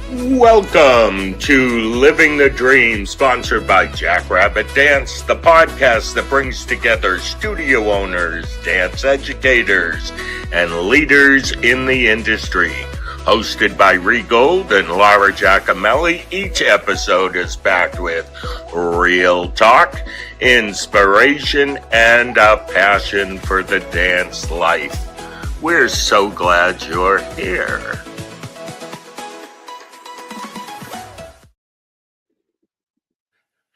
Welcome to Living the Dream, sponsored by Jackrabbit Dance, the podcast that brings together studio owners, dance educators, and leaders in the industry. Hosted by Ree Gold and Laura Giacomelli, each episode is packed with real talk, inspiration, and a passion for the dance life. We're so glad you're here.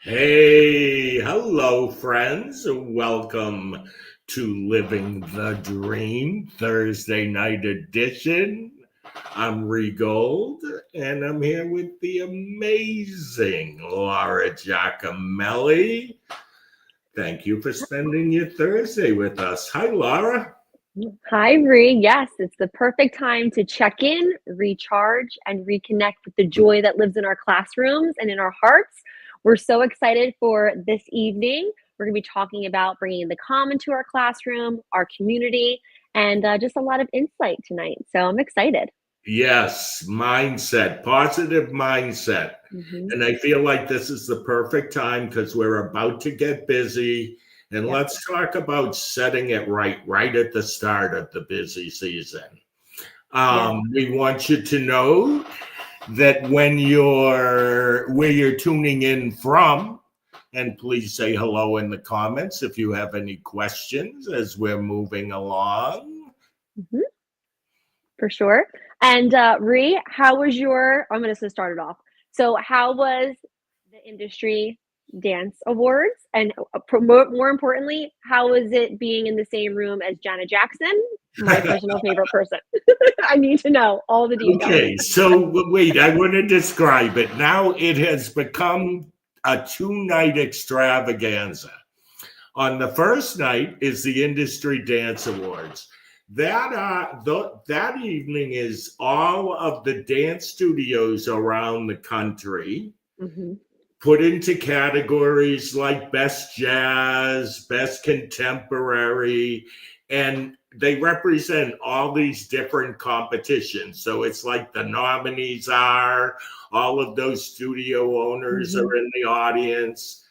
Hey, hello friends. Welcome to Living the Dream, Thursday night edition. I'm Ree Gold, and I'm here with the amazing Laura Giacomelli. Thank you for spending your Thursday with us. Hi, Laura. Hi, Ree. Yes, it's the perfect time to check in, recharge, and reconnect with the joy that lives in our classrooms and in our hearts. We're so excited for this evening. We're going to be talking about bringing the calm into our classroom, our community, and just a lot of insight tonight. So I'm excited. Yes, mindset, positive mindset. And I feel like this is the perfect time because we're about to get busy. And let's talk about setting it right at the start of the busy season. We want you to know that where you're tuning in from, and please say hello in the comments if you have any questions as we're moving along. For sure. And Ree, how was I'm going to start it off. So how was the industry dance awards? And more importantly, how was it being in the same room as Janet Jackson, my personal favorite person? I need to know all the details. Okay, so wait, I want to describe it. Now it has become a 2-night extravaganza. On the first night is the Industry Dance Awards. That evening is all of the dance studios around the country put into categories like Best Jazz, Best Contemporary, and they represent all these different competitions. So it's like the nominees are, all of those studio owners are in the audience.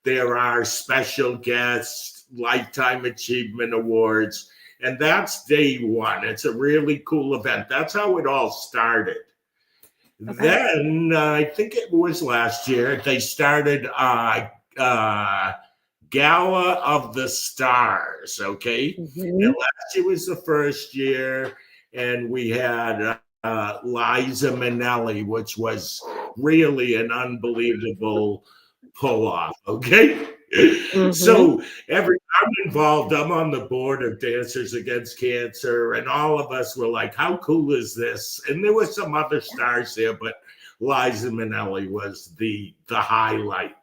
There are special guests, Lifetime Achievement Awards, and that's day one. It's a really cool event. That's how it all started. Okay. Then I think it was last year, they started Gala of the Stars, okay? And last year was the first year, and we had Liza Minnelli, which was really an unbelievable pull-off, okay? So I'm involved. I'm on the board of Dancers Against Cancer, and all of us were like, how cool is this? And there were some other stars there, but Liza Minnelli was the highlight.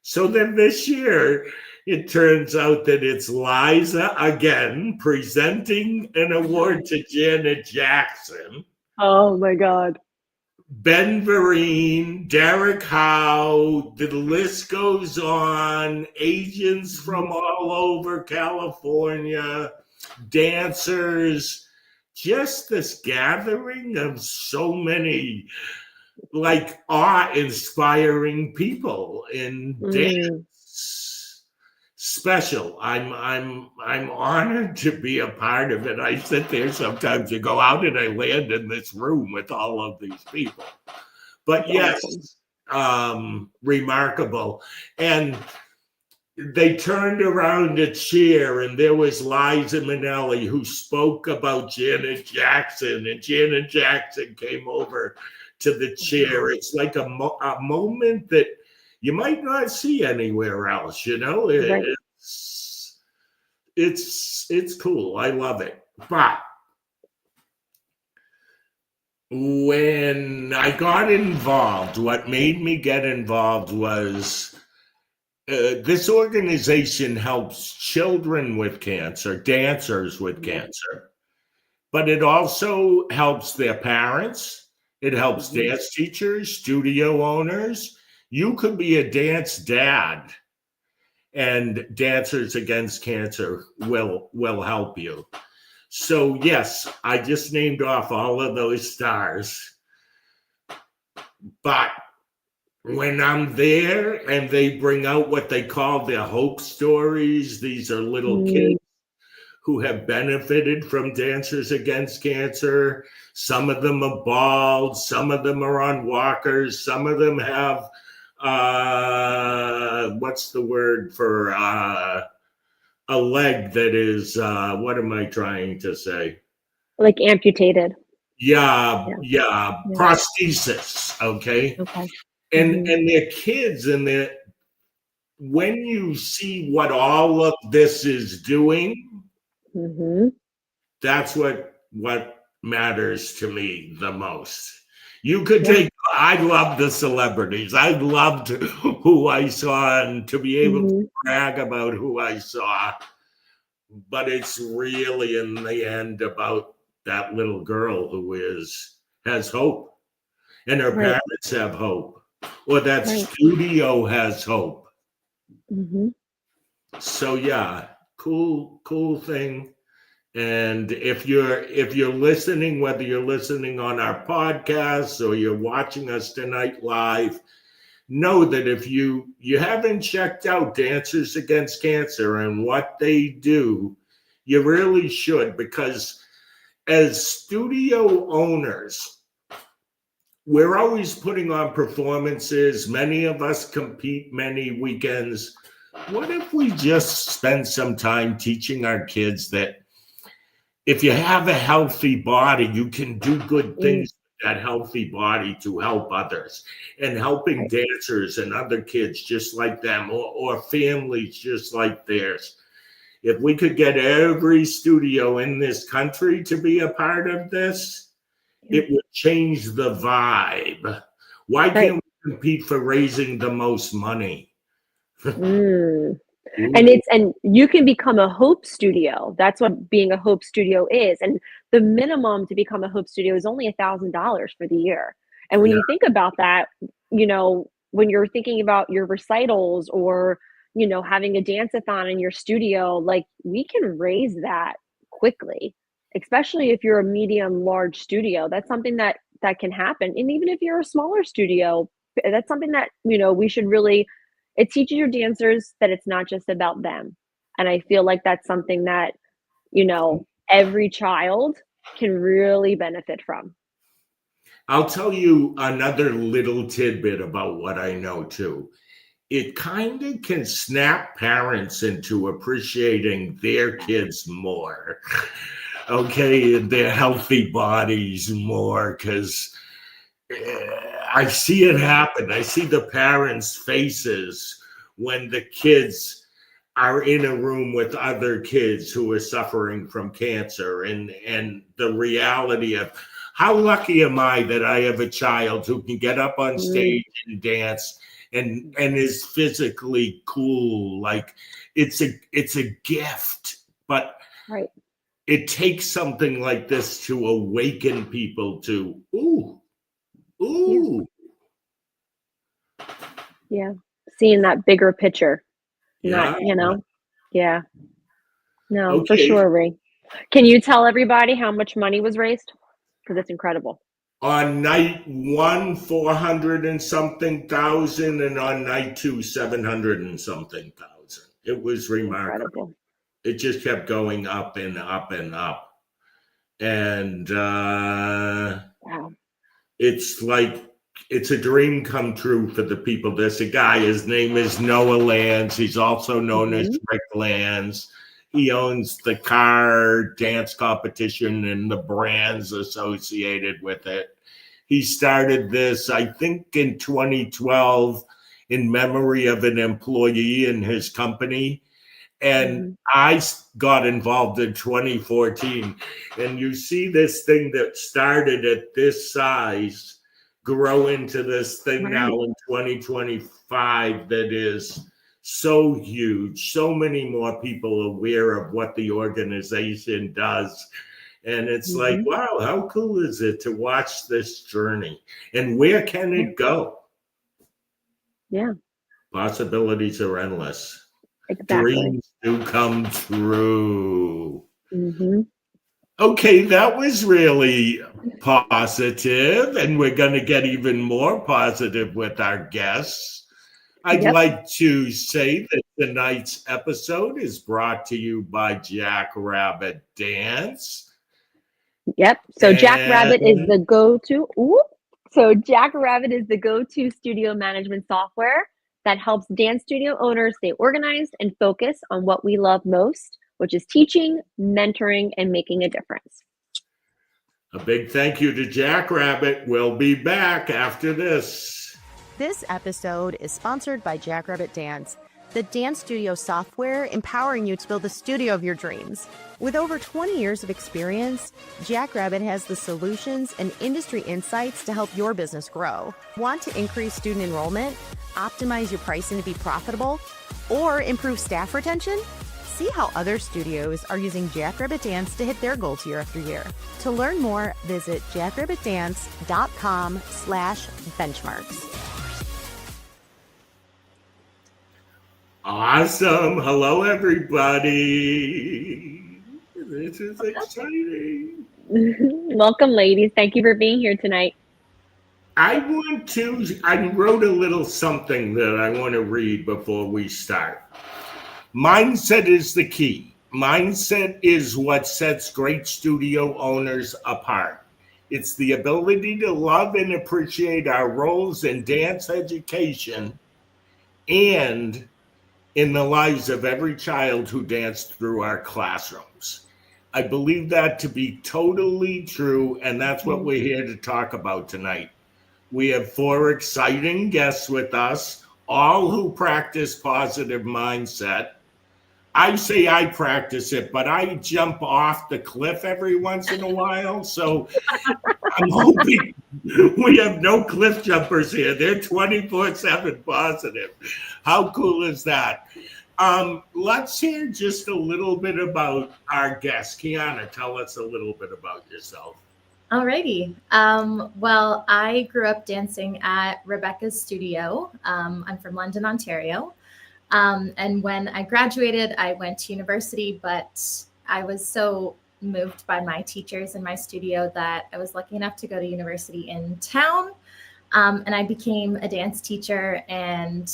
So then this year, it turns out that it's Liza again presenting an award to Janet Jackson. Oh my God. Ben Vereen, Derek Howe, the list goes on, agents from all over California, dancers, just this gathering of so many like awe-inspiring people in dance. Special. I'm honored to be a part of it. I sit there sometimes and go, how did I land in this room with all of these people? But yes, remarkable. And they turned around to cheer, and there was Liza Minnelli who spoke about Janet Jackson, and Janet Jackson came over to the chair. It's like a moment that you might not see anywhere else, you know? It's cool. I love it. But when I got involved, what made me get involved was this organization helps children with cancer, dancers with cancer, but it also helps their parents. It helps dance teachers, studio owners. You could be a dance dad, and Dancers Against Cancer will help you. So yes, I just named off all of those stars. But when I'm there and they bring out what they call their hope stories, these are little kids who have benefited from Dancers Against Cancer. Some of them are bald, some of them are on walkers, some of them have what's the word for a leg that is what am I trying to say? Like amputated. Yeah, Yeah. prosthesis, okay? Okay. And they're kids, and when you see what all of this is doing, that's what matters to me the most. You could take, I love the celebrities. I loved who I saw and to be able to brag about who I saw. But it's really in the end about that little girl who has hope, and her parents have hope, or that studio has hope. So yeah, cool thing. And if you're listening, whether you're listening on our podcast or you're watching us tonight live, know that if you haven't checked out Dancers Against Cancer and what they do, you really should, because as studio owners, we're always putting on performances. Many of us compete many weekends. What if we just spend some time teaching our kids that if you have a healthy body, you can do good things with that healthy body to help others, and helping dancers and other kids just like them, or families just like theirs. If we could get every studio in this country to be a part of this, it would change the vibe. Why can't we compete for raising the most money? And you can become a Hope Studio. That's what being a Hope Studio is. And the minimum to become a Hope Studio is only $1,000 for the year. And when you think about that, when you're thinking about your recitals or, having a dance-a-thon in your studio, like, we can raise that quickly, especially if you're a medium large studio. That's something that can happen. And even if you're a smaller studio, that's something that, we should really, it teaches your dancers that it's not just about them. And I feel like that's something that, every child can really benefit from. I'll tell you another little tidbit about what I know too. It kind of can snap parents into appreciating their kids more, okay, and their healthy bodies more, because I see it happen. I see the parents' faces when the kids are in a room with other kids who are suffering from cancer, and the reality of how lucky am I that I have a child who can get up on stage and dance and is physically cool. Like, it's a gift, but it takes something like this to awaken people to Seeing that bigger picture. No, for sure, Ray. Can you tell everybody how much money was raised? Because it's incredible. On night 1, 400 and something thousand, and on night 2, 700 and something thousand. It was remarkable. Incredible. It just kept going up and up and up. And it's like, it's a dream come true for the people. There's a guy, his name is Noah Lands. He's also known as Rick Lands. He owns the car dance competition and the brands associated with it. He started this, I think, in 2012 in memory of an employee in his company. And I got involved in 2014. And you see this thing that started at this size grow into this thing now in 2025 that is so huge, so many more people aware of what the organization does. And it's like, wow, how cool is it to watch this journey? And where can it go? Possibilities are endless. Dreams do come true. Okay, that was really positive, and we're going to get even more positive with our guests. I'd like to say that tonight's episode is brought to you by Jackrabbit Dance. Yep. So Jackrabbit is the go-to. So Jackrabbit is the go-to studio management software that helps dance studio owners stay organized and focus on what we love most, which is teaching, mentoring, and making a difference. A big thank you to Jackrabbit. We'll be back after this. This episode is sponsored by Jackrabbit Dance, the dance studio software empowering you to build the studio of your dreams. With over 20 years of experience, Jackrabbit has the solutions and industry insights to help your business grow. Want to increase student enrollment, optimize your pricing to be profitable, or improve staff retention? See how other studios are using Jackrabbit Dance to hit their goals year after year. To learn more, visit jackrabbitdance.com/benchmarks. Awesome. Hello, everybody. This is exciting. Welcome, ladies. Thank you for being here tonight. I wrote a little something that I want to read before we start. Mindset is the key. Mindset is what sets great studio owners apart. It's the ability to love and appreciate our roles in dance education and in the lives of every child who danced through our classrooms. I believe that to be totally true, and that's what we're here to talk about tonight. We have 4 exciting guests with us, all who practice positive mindset. I say I practice it, but I jump off the cliff every once in a while, so I'm hoping we have no cliff jumpers here. They're 24/7 positive. How cool is that? Let's hear just a little bit about our guest. Kiana, tell us a little bit about yourself. Alrighty. Well, I grew up dancing at Rebecca's studio. I'm from London, Ontario. And when I graduated, I went to university, but I was so moved by my teachers in my studio that I was lucky enough to go to university in town. And I became a dance teacher and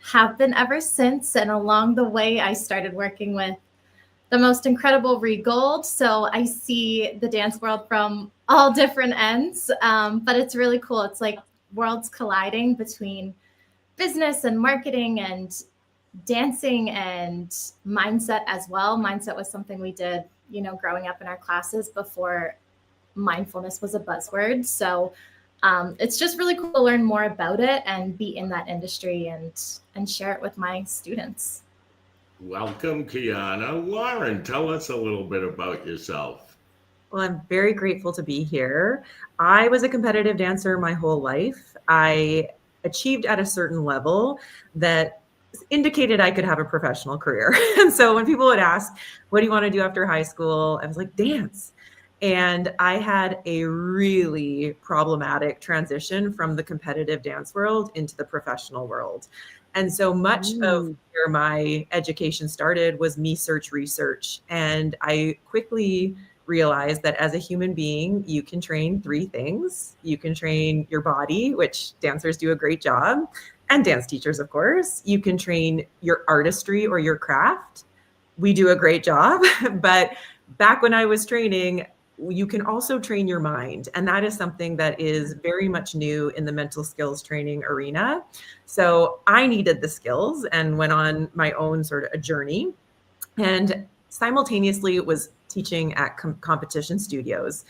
have been ever since. And along the way, I started working with the most incredible Gold. So I see the dance world from all different ends, but it's really cool. It's like worlds colliding between business and marketing and dancing and mindset as well. Mindset was something we did, growing up in our classes before mindfulness was a buzzword. So it's just really cool to learn more about it and be in that industry and share it with my students. Welcome, Kiana. Lauren, tell us a little bit about yourself. Well, I'm very grateful to be here. I was a competitive dancer my whole life. I achieved at a certain level that indicated I could have a professional career. And so when people would ask, what do you want to do after high school? I was like, dance. And I had a really problematic transition from the competitive dance world into the professional world. And so much of where my education started was me research. And I quickly realized that as a human being, you can train 3 things. You can train your body, which dancers do a great job, and dance teachers, of course. You can train your artistry or your craft. We do a great job. But back when I was training, you can also train your mind. And that is something that is very much new in the mental skills training arena. So I needed the skills and went on my own sort of a journey. And simultaneously was teaching at competition studios.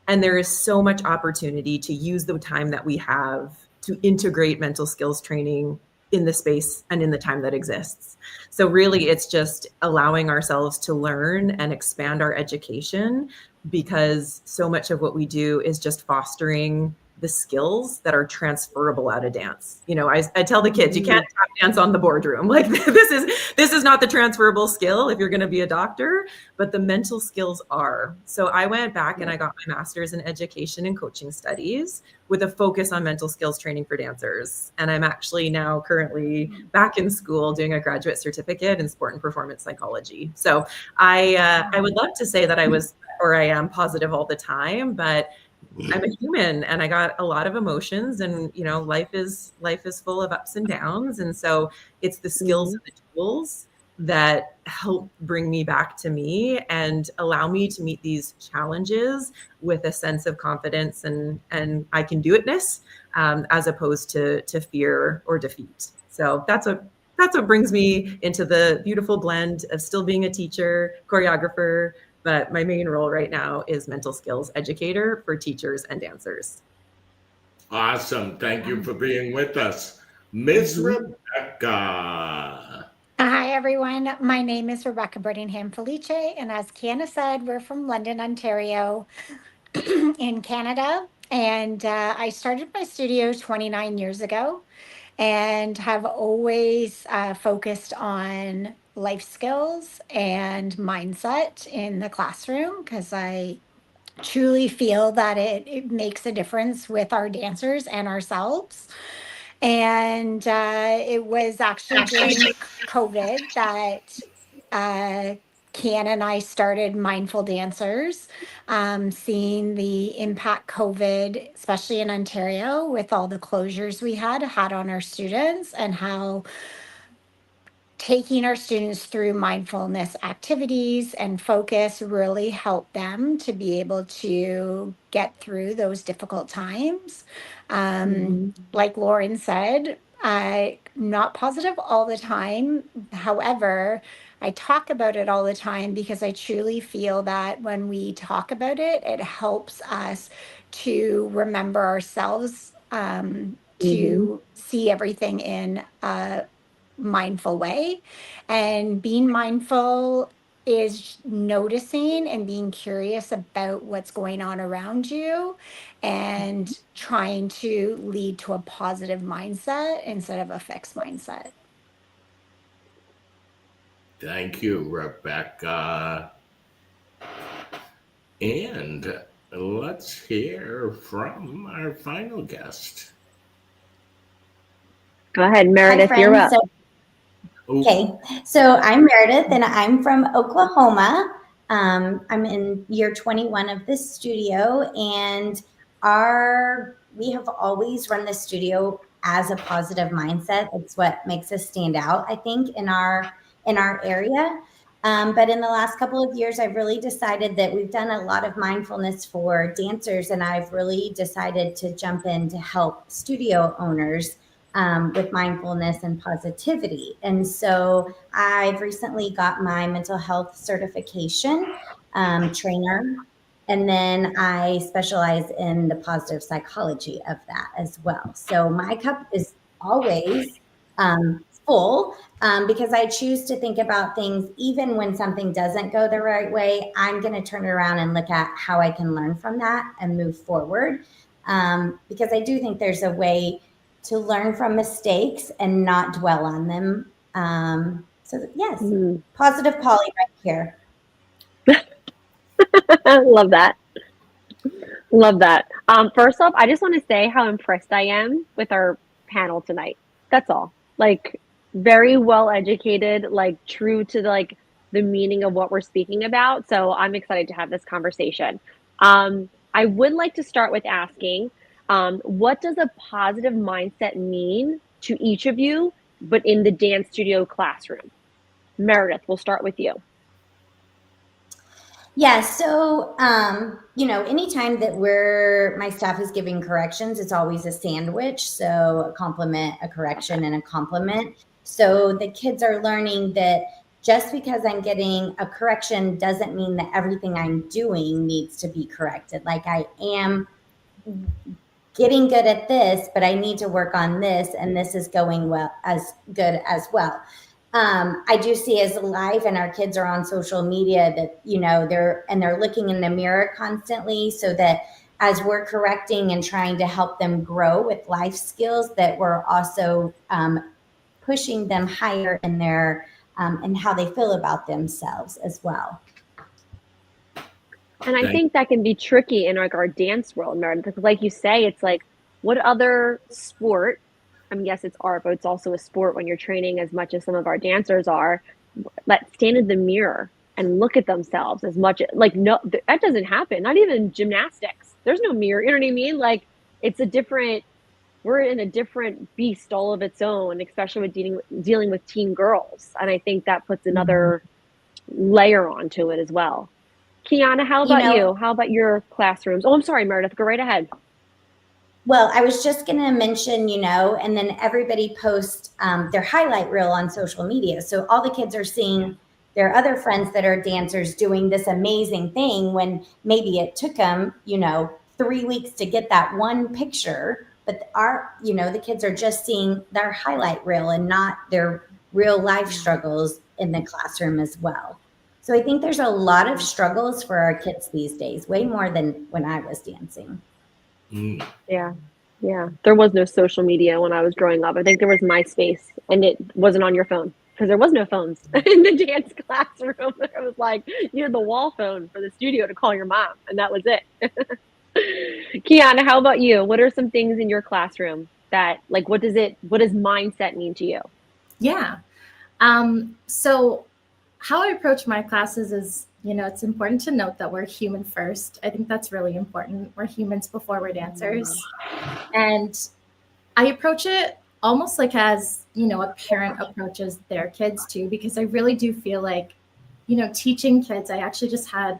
And there is so much opportunity to use the time that we have to integrate mental skills training in the space and in the time that exists. So really, it's just allowing ourselves to learn and expand our education, because so much of what we do is just fostering the skills that are transferable out of dance. I tell the kids, you can't tap dance on the boardroom. Like this is not the transferable skill if you're going to be a doctor, but the mental skills are. So I went back and I got my master's in education and coaching studies with a focus on mental skills training for dancers. And I'm actually now currently back in school doing a graduate certificate in sport and performance psychology. So I would love to say that I am positive all the time, but I'm a human and I got a lot of emotions, and life is full of ups and downs. And so it's the skills and the tools that help bring me back to me and allow me to meet these challenges with a sense of confidence and I can do itness, as opposed to fear or defeat. So that's what brings me into the beautiful blend of still being a teacher, choreographer, but my main role right now is mental skills educator for teachers and dancers. Awesome. Thank you for being with us. Miss Rebecca. Hi, everyone. My name is Rebecca Brettingham-Filice, and as Kiana said, we're from London, Ontario, in Canada. And I started my studio 29 years ago and have always focused on life skills and mindset in the classroom because I truly feel that it makes a difference with our dancers and ourselves. And it was actually during COVID that Kiana and I started Mindful Dancers, seeing the impact COVID, especially in Ontario, with all the closures we had on our students, and how taking our students through mindfulness activities and focus really helped them to be able to get through those difficult times. Like Lauren said, not positive all the time. However, I talk about it all the time because I truly feel that when we talk about it, it helps us to remember ourselves, to see everything in a mindful way. And being mindful is noticing and being curious about what's going on around you and trying to lead to a positive mindset instead of a fixed mindset. Thank you, Rebecca. And let's hear from our final guest. Go ahead, Meredith, Hi, you're up. Okay, so I'm Meredith and I'm from Oklahoma. I'm in year 21 of this studio, and we have always run the studio as a positive mindset. It's what makes us stand out, I think, in our area. But in the last couple of years, I've really decided that we've done a lot of mindfulness for dancers, and I've really decided to jump in to help studio owners with mindfulness and positivity. And so I've recently got my mental health certification trainer, and then I specialize in the positive psychology of that as well. So my cup is always full because I choose to think about things, even when something doesn't go the right way, I'm going to turn it around and look at how I can learn from that and move forward. Because I do think there's a way to learn from mistakes and not dwell on them. So yes, positive Polly right here. Love that. Love that. First off, I just want to say how impressed I am with our panel tonight. That's all. Like, very well educated, like true to the meaning of what we're speaking about. So I'm excited to have this conversation. I would like to start with asking, what does a positive mindset mean to each of you, but in the dance studio classroom? Meredith, we'll start with you. Yeah, so, anytime that my staff is giving corrections, it's always a sandwich. So a compliment, a correction, and a compliment. So the kids are learning that just because I'm getting a correction doesn't mean that everything I'm doing needs to be corrected. Like, I am getting good at this, but I need to work on this, and this is going well, as good as well. I do see as live, and our kids are on social media that, they're looking in the mirror constantly, so that as we're correcting and trying to help them grow with life skills, that we're also pushing them higher in their and how they feel about themselves as well. And I think that can be tricky in our dance world, Meredith, because like you say, it's like, what other sport, I mean, yes, it's art, but it's also a sport when you're training as much as some of our dancers are, that stand in the mirror and look at themselves as much, no, that doesn't happen, not even gymnastics. there's no mirror, you know what I mean? Like, it's a different, we're in a different beast all of its own, especially with dealing with teen girls. And I think that puts another layer onto it as well. Kiana, how about you? How about your classrooms? Oh, I'm sorry, Meredith, go right ahead. Well, I was just going to mention, and then everybody posts their highlight reel on social media. So all the kids are seeing their other friends that are dancers doing this amazing thing when maybe it took them, 3 weeks to get that one picture. But the kids are just seeing their highlight reel and not their real life struggles in the classroom as well. So I think there's a lot of struggles for our kids these days, way more than when I was dancing. Yeah. There was no social media when I was growing up. I think there was MySpace, and it wasn't on your phone because there was no phones in the dance classroom. It was like you had the wall phone for the studio to call your mom, and that was it. Kiana, how about you? What are some things in your classroom that, like, what does mindset mean to you? Yeah. So how I approach my classes is, it's important to note that we're human first. I think that's really important. We're humans before we're dancers. And I approach it almost like as, a parent approaches their kids too, because I really do feel like, teaching kids, I actually just had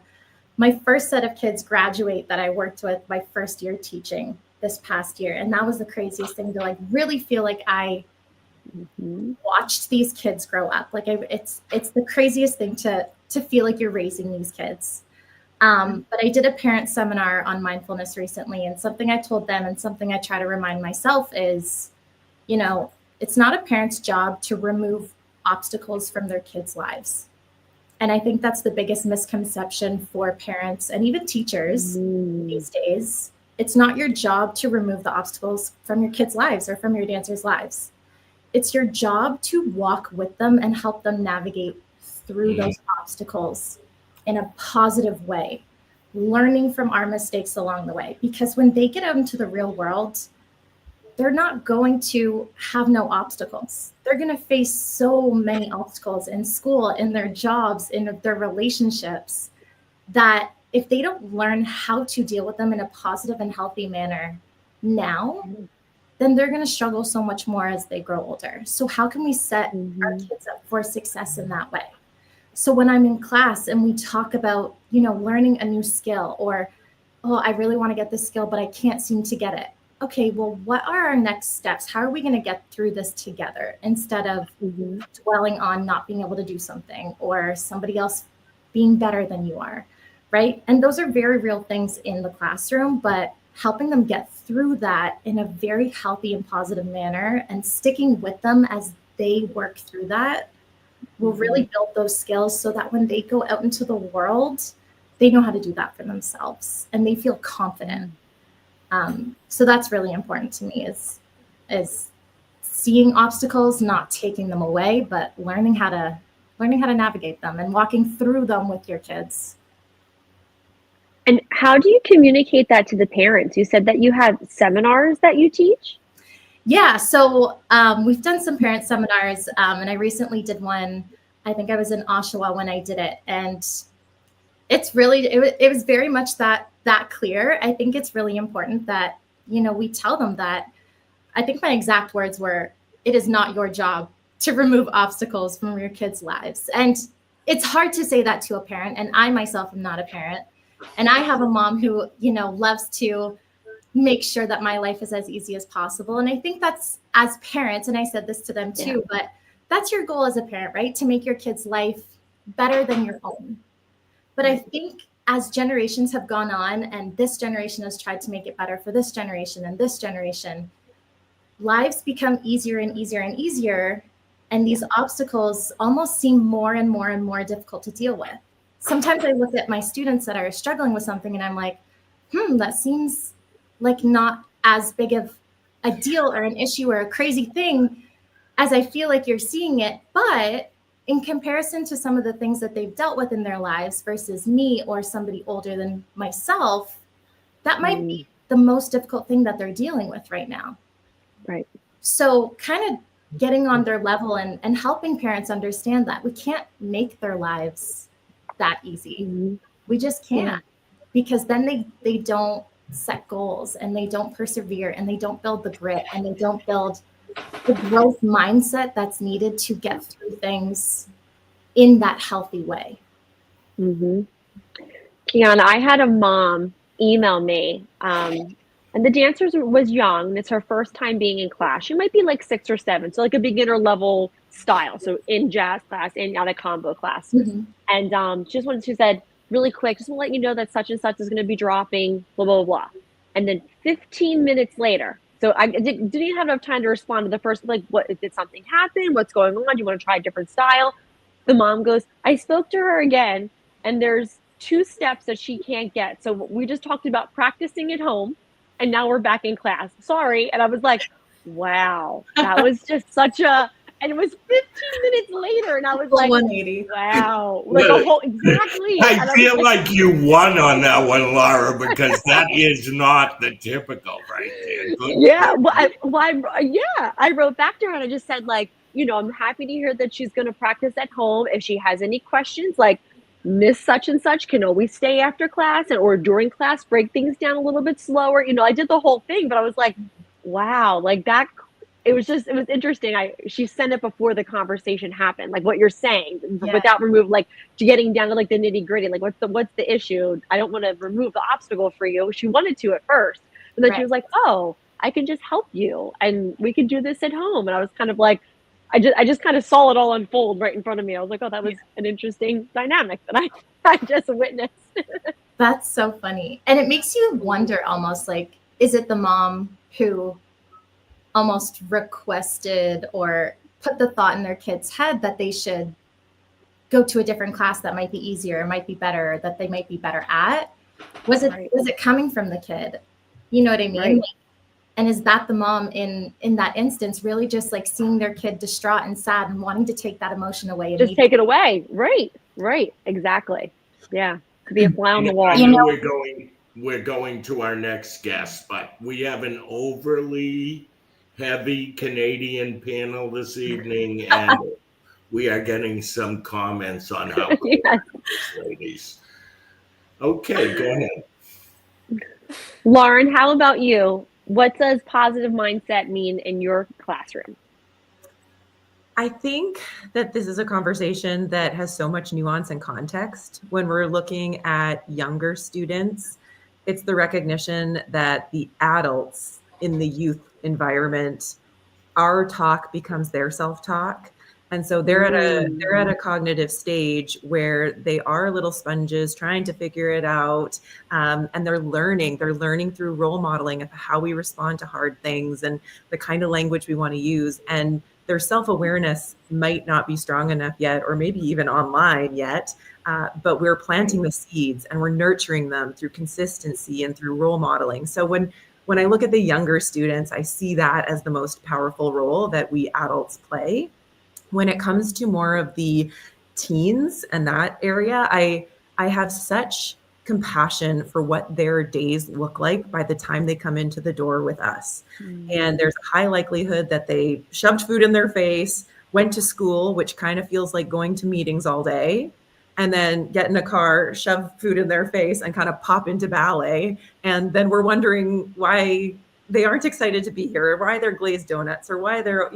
my first set of kids graduate that I worked with my first year teaching this past year. And that was the craziest thing to like really feel like I watched these kids grow up. Like it's the craziest thing to feel like you're raising these kids. But I did a parent seminar on mindfulness recently, and something I told them and something I try to remind myself is, it's not a parent's job to remove obstacles from their kids' lives. And I think that's the biggest misconception for parents and even teachers these days. It's not your job to remove the obstacles from your kids' lives or from your dancers' lives. It's your job to walk with them and help them navigate through those obstacles in a positive way, learning from our mistakes along the way. Because when they get out into the real world, they're not going to have no obstacles. They're going to face so many obstacles in school, in their jobs, in their relationships, that if they don't learn how to deal with them in a positive and healthy manner now, then they're going to struggle so much more as they grow older. So how can we set our kids up for success in that way? So when I'm in class and we talk about, learning a new skill, or, oh, I really want to get this skill, but I can't seem to get it. Okay, well, what are our next steps? How are we going to get through this together instead of dwelling on not being able to do something or somebody else being better than you are, right? And those are very real things in the classroom, but helping them get through that in a very healthy and positive manner and sticking with them as they work through that will really build those skills so that when they go out into the world, they know how to do that for themselves and they feel confident. So that's really important to me is seeing obstacles, not taking them away, but learning how to navigate them and walking through them with your kids. And how do you communicate that to the parents? You said that you have seminars that you teach? Yeah, so we've done some parent seminars, and I recently did one. I think I was in Oshawa when I did it, and it's really it was very much that clear. I think it's really important that we tell them that. I think my exact words were, "It is not your job to remove obstacles from your kids' lives," and it's hard to say that to a parent. And I myself am not a parent, and I have a mom who loves to make sure that my life is as easy as possible. And I think that's, as parents, and I said this to them too, but that's your goal as a parent, right? To make your kid's life better than your own. But I think as generations have gone on and this generation has tried to make it better for this generation and this generation, lives become easier and easier and easier. And these obstacles almost seem more and more and more difficult to deal with. Sometimes I look at my students that are struggling with something and I'm like, that seems like not as big of a deal or an issue or a crazy thing as I feel like you're seeing it. But in comparison to some of the things that they've dealt with in their lives versus me or somebody older than myself, that might be the most difficult thing that they're dealing with right now. Right. So kind of getting on their level and helping parents understand that we can't make their lives that easy. We just can't, because then they don't set goals and they don't persevere and they don't build the grit and they don't build the growth mindset that's needed to get through things in that healthy way. Mm-hmm. Kiana, I had a mom email me, and the dancer was young. It's her first time being in class. She might be like 6 or 7, so like a beginner level style. So in jazz class and out of combo class. Mm-hmm. And she said, really quick, just want to let you know that such and such is going to be dropping, blah, blah, blah. And then 15 minutes later, so I didn't even have enough time to respond to the first, like, what, did something happen? What's going on? Do you want to try a different style? The mom goes, I spoke to her again, and there's 2 steps that she can't get. So we just talked about practicing at home, and now we're back in class. Sorry. And I was like, wow, that was just such a, and it was 15 minutes later, and I was like, 180. wow, like a whole, exactly. I feel like you won on that one, Laura, because that is not the typical right there. Good. Yeah, I wrote back to her and I just said, like, I'm happy to hear that she's going to practice at home. If she has any questions, like, Miss such and such can always stay after class or during class, break things down a little bit slower. I did the whole thing, but I was like, wow, like that. It was interesting. She sent it before the conversation happened, like what you're saying, without remove, like getting down to like the nitty gritty, like what's the issue? I don't want to remove the obstacle for you. She wanted to at first, and then she was like, oh, I can just help you, and we can do this at home. And I was kind of like, I just kind of saw it all unfold right in front of me. I was like, oh, that was an interesting dynamic that I just witnessed. That's so funny. And it makes you wonder almost like, is it the mom who almost requested or put the thought in their kid's head that they should go to a different class that might be easier, might be better, that they might be better at? Was it coming from the kid? You know what I mean? Right. And is that the mom in that instance really just like seeing their kid distraught and sad and wanting to take that emotion away? Just take it away. Right. Exactly. Yeah. To be a fly on the wall. We're going to our next guest, but we have an overly heavy Canadian panel this evening, and we are getting some comments on how Yes. ladies. Okay, go ahead. Lauren, how about you? What does positive mindset mean in your classroom? I think that this is a conversation that has so much nuance and context. When we're looking at younger students, it's the recognition that the adults in the youth environment, our talk becomes their self-talk. And so they're at a cognitive stage where they are little sponges trying to figure it out. And they're learning through role modeling of how we respond to hard things and the kind of language we want to use. And their self-awareness might not be strong enough yet, or maybe even online yet, but we're planting the seeds and we're nurturing them through consistency and through role modeling. So when I look at the younger students, I see that as the most powerful role that we adults play. When it comes to more of the teens and that area, I have such compassion for what their days look like by the time they come into the door with us. And there's a high likelihood that they shoved food in their face, went to school, which kind of feels like going to meetings all day, and then get in a car, shove food in their face, and kind of pop into ballet. And then we're wondering why they aren't excited to be here, or why they're glazed donuts, or why they're,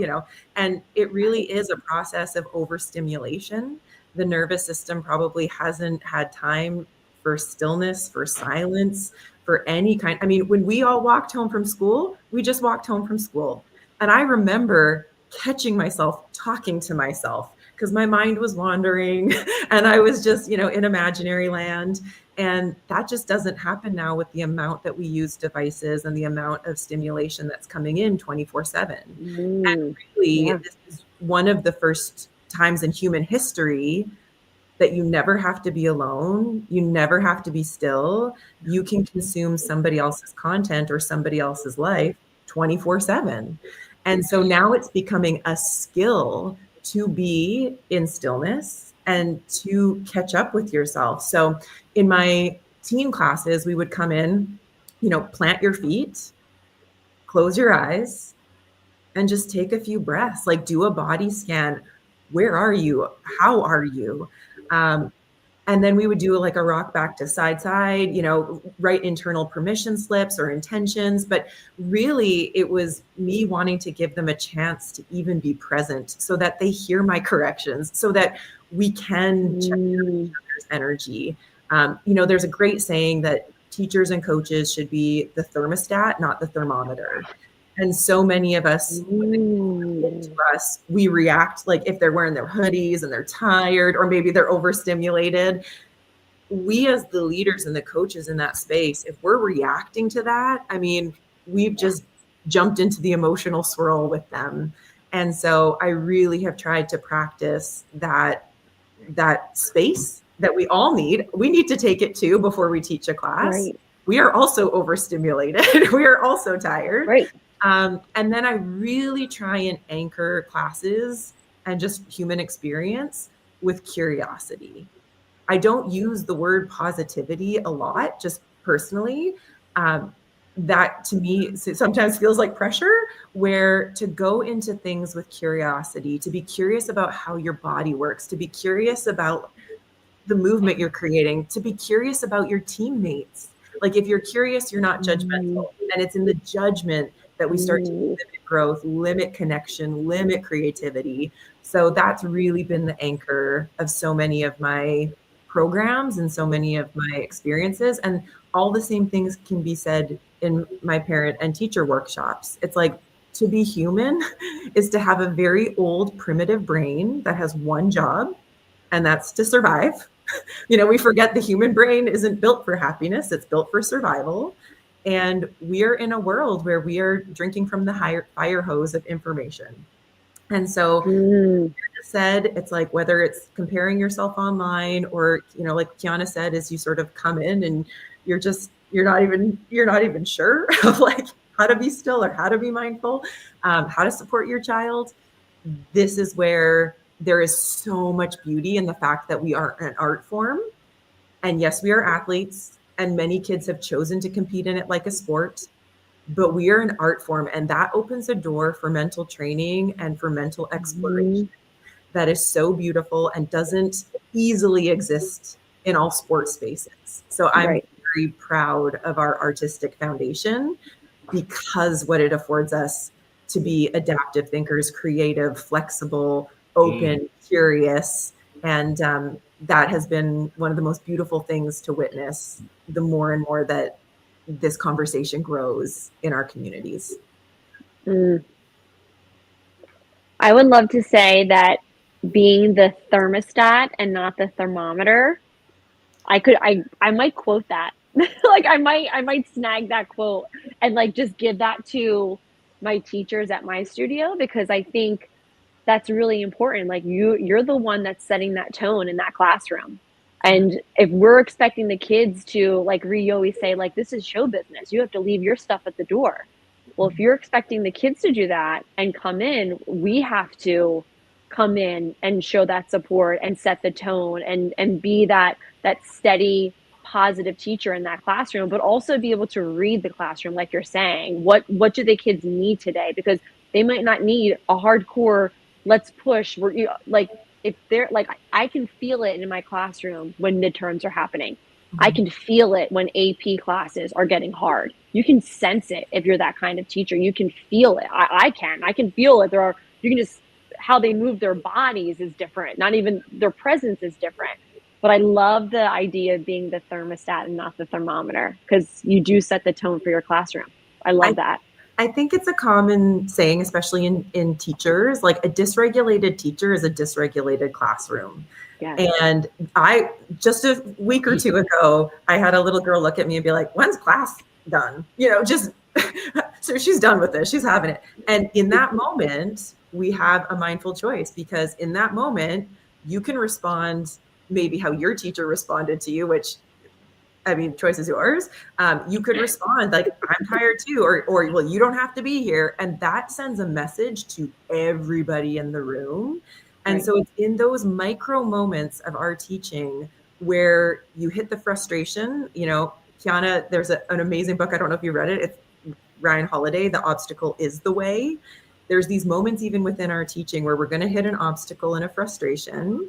and it really is a process of overstimulation. The nervous system probably hasn't had time for stillness, for silence, for any kind. I mean, when we all walked home from school, we just walked home from school. And I remember catching myself talking to myself because my mind was wandering and I was just, in imaginary land. And that just doesn't happen now with the amount that we use devices and the amount of stimulation that's coming in 24/7. And really, this is one of the first times in human history that you never have to be alone. You never have to be still. You can consume somebody else's content or somebody else's life 24/7. And so now it's becoming a skill to be in stillness and to catch up with yourself. So in my teen classes, we would come in, plant your feet, close your eyes, and just take a few breaths, like do a body scan. Where are you? How are you? And And then we would do like a rock back to side, write internal permission slips or intentions. But really, it was me wanting to give them a chance to even be present so that they hear my corrections, so that we can check each other's energy. There's a great saying that teachers and coaches should be the thermostat, not the thermometer. And so many of us, we react like if they're wearing their hoodies and they're tired, or maybe they're overstimulated. We as the leaders and the coaches in that space, if we're reacting to that, I mean, we've just jumped into the emotional swirl with them. And so I really have tried to practice that space that we all need. We need to take it too before we teach a class. Right. We are also overstimulated. We are also tired. Right. And then I really try and anchor classes and just human experience with curiosity. I don't use the word positivity a lot, just personally. That to me sometimes feels like pressure, where to go into things with curiosity, to be curious about how your body works, to be curious about the movement you're creating, to be curious about your teammates. Like if you're curious, you're not judgmental. And it's in the judgment that we start to limit growth, limit connection, limit creativity. So that's really been the anchor of so many of my programs and so many of my experiences. And all the same things can be said in my parent and teacher workshops. It's like, to be human is to have a very old primitive brain that has one job, and that's to survive. We forget the human brain isn't built for happiness, it's built for survival. And we are in a world where we are drinking from the fire hose of information. And so like I said, it's like, whether it's comparing yourself online or, like Kiana said, is you sort of come in and you're not even sure of like how to be still or how to be mindful, how to support your child. This is where there is so much beauty in the fact that we are an art form. And yes, we are athletes, and many kids have chosen to compete in it like a sport, but we are an art form, and that opens a door for mental training and for mental exploration that is so beautiful and doesn't easily exist in all sports spaces. So I'm very proud of our artistic foundation, because what it affords us to be adaptive thinkers, creative, flexible, open, curious, and that has been one of the most beautiful things to witness the more and more that this conversation grows in our communities. I would love to say that being the thermostat and not the thermometer, I might quote that. Like I might snag that quote and like just give that to my teachers at my studio, because I think that's really important. Like you're the one that's setting that tone in that classroom. And if we're expecting the kids to, like you always say, like, this is show business, you have to leave your stuff at the door. Well, if you're expecting the kids to do that and come in, we have to come in and show that support and set the tone and be that steady, positive teacher in that classroom, but also be able to read the classroom, like you're saying. What do the kids need today? Because they might not need a hardcore, let's push. If they're like, I can feel it in my classroom when midterms are happening. I can feel it when AP classes are getting hard. You can sense it if you're that kind of teacher. You can feel it. I can feel it. You can just, how they move their bodies is different. Not even their presence is different. But I love the idea of being the thermostat and not the thermometer, because you do set the tone for your classroom. I love that. I think it's a common saying, especially in teachers, like a dysregulated teacher is a dysregulated classroom. Yes. And just a week or two ago, I had a little girl look at me and be like, when's class done? So she's done with this, she's having it. And in that moment, we have a mindful choice, because in that moment, you can respond maybe how your teacher responded to you, which, I mean, choice is yours. You could respond like, I'm tired too, or well, you don't have to be here. And that sends a message to everybody in the room. And so it's in those micro moments of our teaching where you hit the frustration. Kiana, there's an amazing book. I don't know if you read it. It's Ryan Holiday, The Obstacle is the Way. There's these moments even within our teaching where we're going to hit an obstacle and a frustration.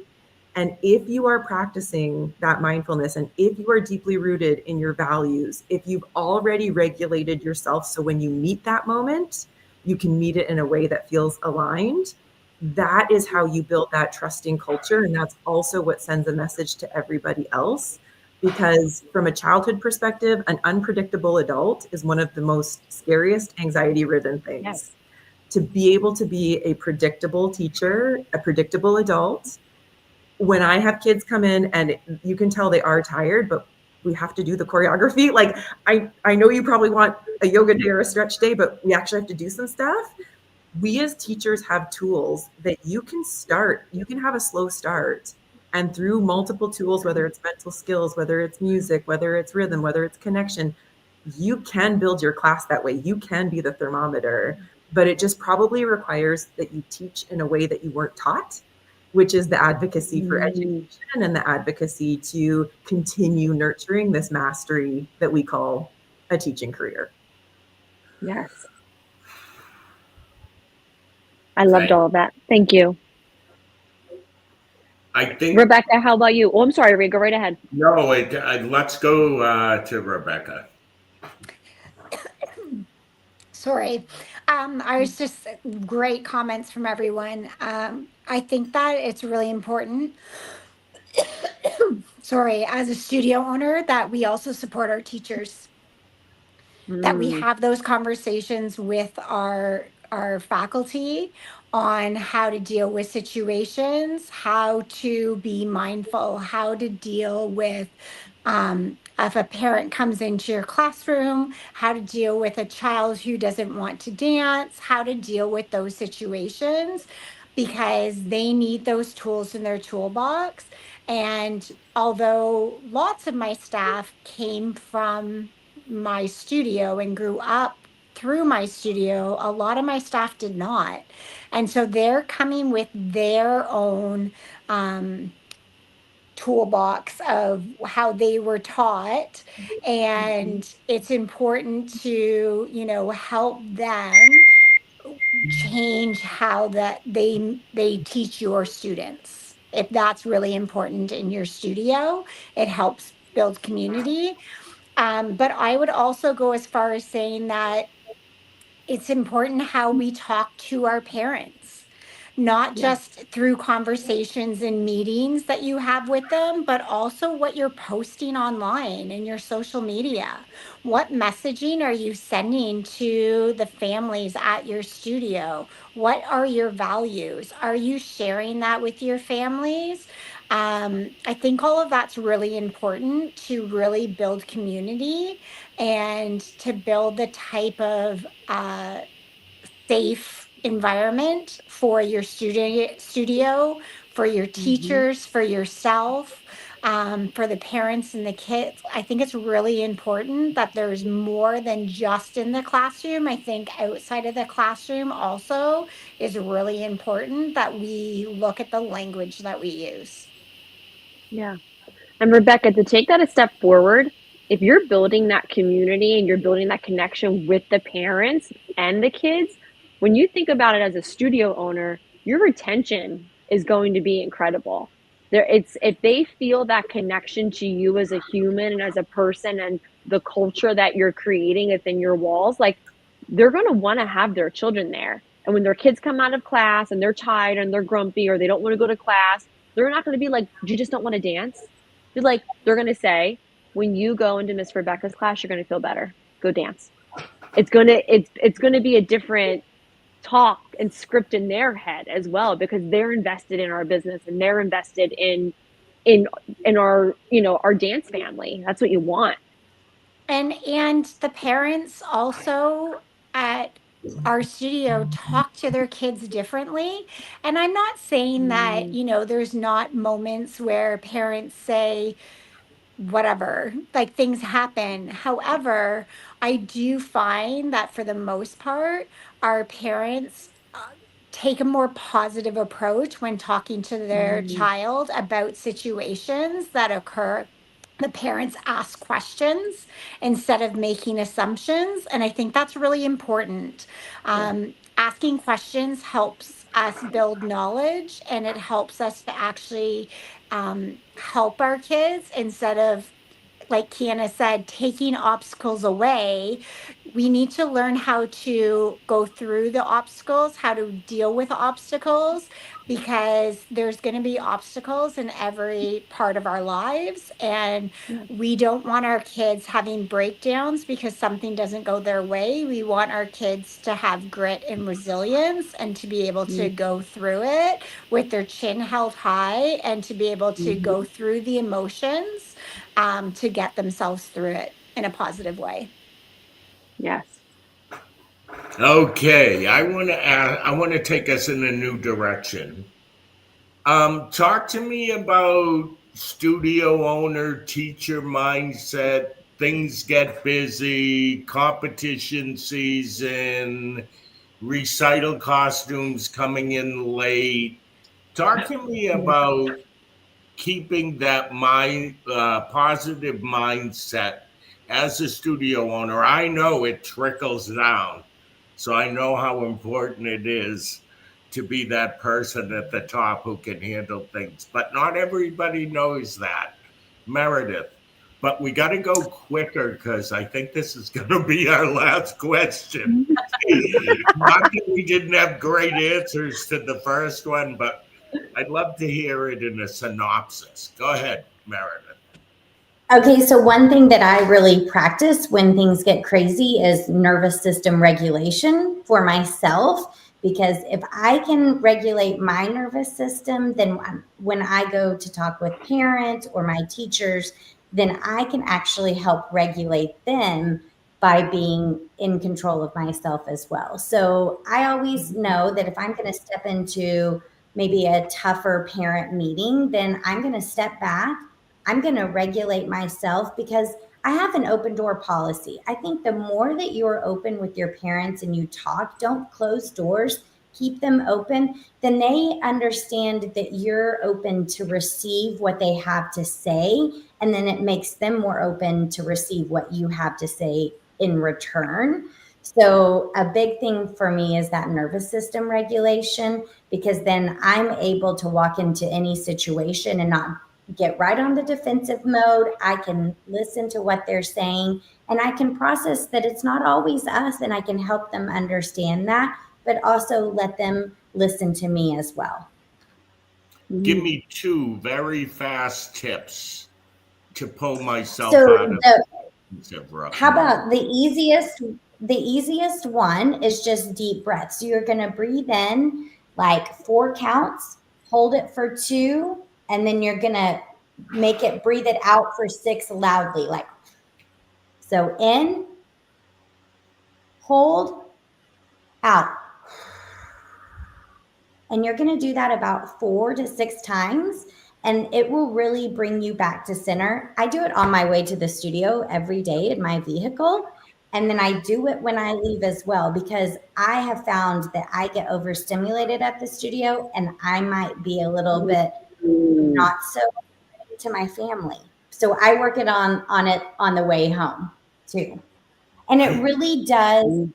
And if you are practicing that mindfulness, and if you are deeply rooted in your values, if you've already regulated yourself, so when you meet that moment, you can meet it in a way that feels aligned, that is how you build that trusting culture. And that's also what sends a message to everybody else. Because from a childhood perspective, an unpredictable adult is one of the most scariest anxiety-ridden things. Yes. To be able to be a predictable teacher, a predictable adult. When I have kids come in and you can tell they are tired, but we have to do the choreography. Like, I know you probably want a yoga day or a stretch day, but we actually have to do some stuff. We as teachers have tools that you can start. You can have a slow start. And through multiple tools, whether it's mental skills, whether it's music, whether it's rhythm, whether it's connection, you can build your class that way. You can be the thermometer, but it just probably requires that you teach in a way that you weren't taught, which is the advocacy for education and the advocacy to continue nurturing this mastery that we call a teaching career. Yes. I loved all of that. Thank you. I think Rebecca, how about you? Oh, I'm sorry, Ray, go right ahead. No, let's go to Rebecca. Sorry. I was just great comments from everyone. I think that it's really important, sorry, as a studio owner, that we also support our teachers, that we have those conversations with our faculty on how to deal with situations, how to be mindful, how to deal with if a parent comes into your classroom, how to deal with a child who doesn't want to dance, how to deal with those situations, because they need those tools in their toolbox. And although lots of my staff came from my studio and grew up through my studio, a lot of my staff did not. And so they're coming with their own toolbox of how they were taught. And it's important to, help them change how that they teach your students. If that's really important in your studio, it helps build community. But I would also go as far as saying that it's important how we talk to our parents, not just through conversations and meetings that you have with them, but also what you're posting online in your social media. What messaging are you sending to the families at your studio? What are your values? Are you sharing that with your families? I think all of that's really important to really build community and to build the type of safe environment for your studio, for your teachers, for yourself, for the parents and the kids. I think it's really important that there's more than just in the classroom. I think outside of the classroom also is really important that we look at the language that we use. Yeah. And Rebecca, to take that a step forward, if you're building that community and you're building that connection with the parents and the kids, when you think about it as a studio owner, your retention is going to be incredible. It's if they feel that connection to you as a human and as a person and the culture that you're creating within your walls, like they're going to want to have their children there. And when their kids come out of class and they're tired and they're grumpy or they don't want to go to class, they're not going to be like, you just don't want to dance. They're going to say, when you go into Miss Rebecca's class, you're going to feel better. Go dance. It's going to be a different talk and script in their head as well, because they're invested in our business and they're invested in our, our dance family. That's what you want. And the parents also at our studio talk to their kids differently. And I'm not saying that, there's not moments where parents say, whatever, like things happen. However, I do find that for the most part, our parents take a more positive approach when talking to their child about situations that occur. The parents ask questions instead of making assumptions. And I think that's really important. asking questions helps us build knowledge, and it helps us to actually help our kids instead of, like Kiana said, taking obstacles away. We need to learn how to go through the obstacles, how to deal with obstacles, because there's going to be obstacles in every part of our lives. And we don't want our kids having breakdowns because something doesn't go their way. We want our kids to have grit and resilience and to be able to go through it with their chin held high and to be able to go through the emotions to get themselves through it in a positive way. Yes. Okay, I want to take us in a new direction. Talk to me about studio owner, teacher mindset. Things get busy, competition season, recital costumes coming in late. Talk to me about keeping that positive mindset as a studio owner. I know it trickles down, so I know how important it is to be that person at the top who can handle things, but not everybody knows that. Meredith, but we got to go quicker because I think this is going to be our last question. Not that we didn't have great answers to the first one, but I'd love to hear it in a synopsis. Go ahead, Meredith. Okay, so one thing that I really practice when things get crazy is nervous system regulation for myself, because if I can regulate my nervous system, then when I go to talk with parents or my teachers, then I can actually help regulate them by being in control of myself as well. So I always know that if I'm going to step into maybe a tougher parent meeting, then I'm going to step back. I'm going to regulate myself because I have an open door policy. I think the more that you're open with your parents and you talk, don't close doors, keep them open, then they understand that you're open to receive what they have to say. And then it makes them more open to receive what you have to say in return. So a big thing for me is that nervous system regulation, because then I'm able to walk into any situation and not get right on the defensive mode. I can listen to what they're saying and I can process that it's not always us, and I can help them understand that, but also let them listen to me as well. Give me 2 very fast tips to pull myself out of how about the easiest one is just deep breaths. So you're going to breathe in like 4 counts, hold it for 2, and then you're going to make it breathe it out for 6 loudly. Like, so in, hold, out. And you're going to do that about 4 to 6 times, and it will really bring you back to center. I do it on my way to the studio every day in my vehicle. And then I do it when I leave as well, because I have found that I get overstimulated at the studio and I might be a little bit not so to my family. So I work it on the way home too. And it really does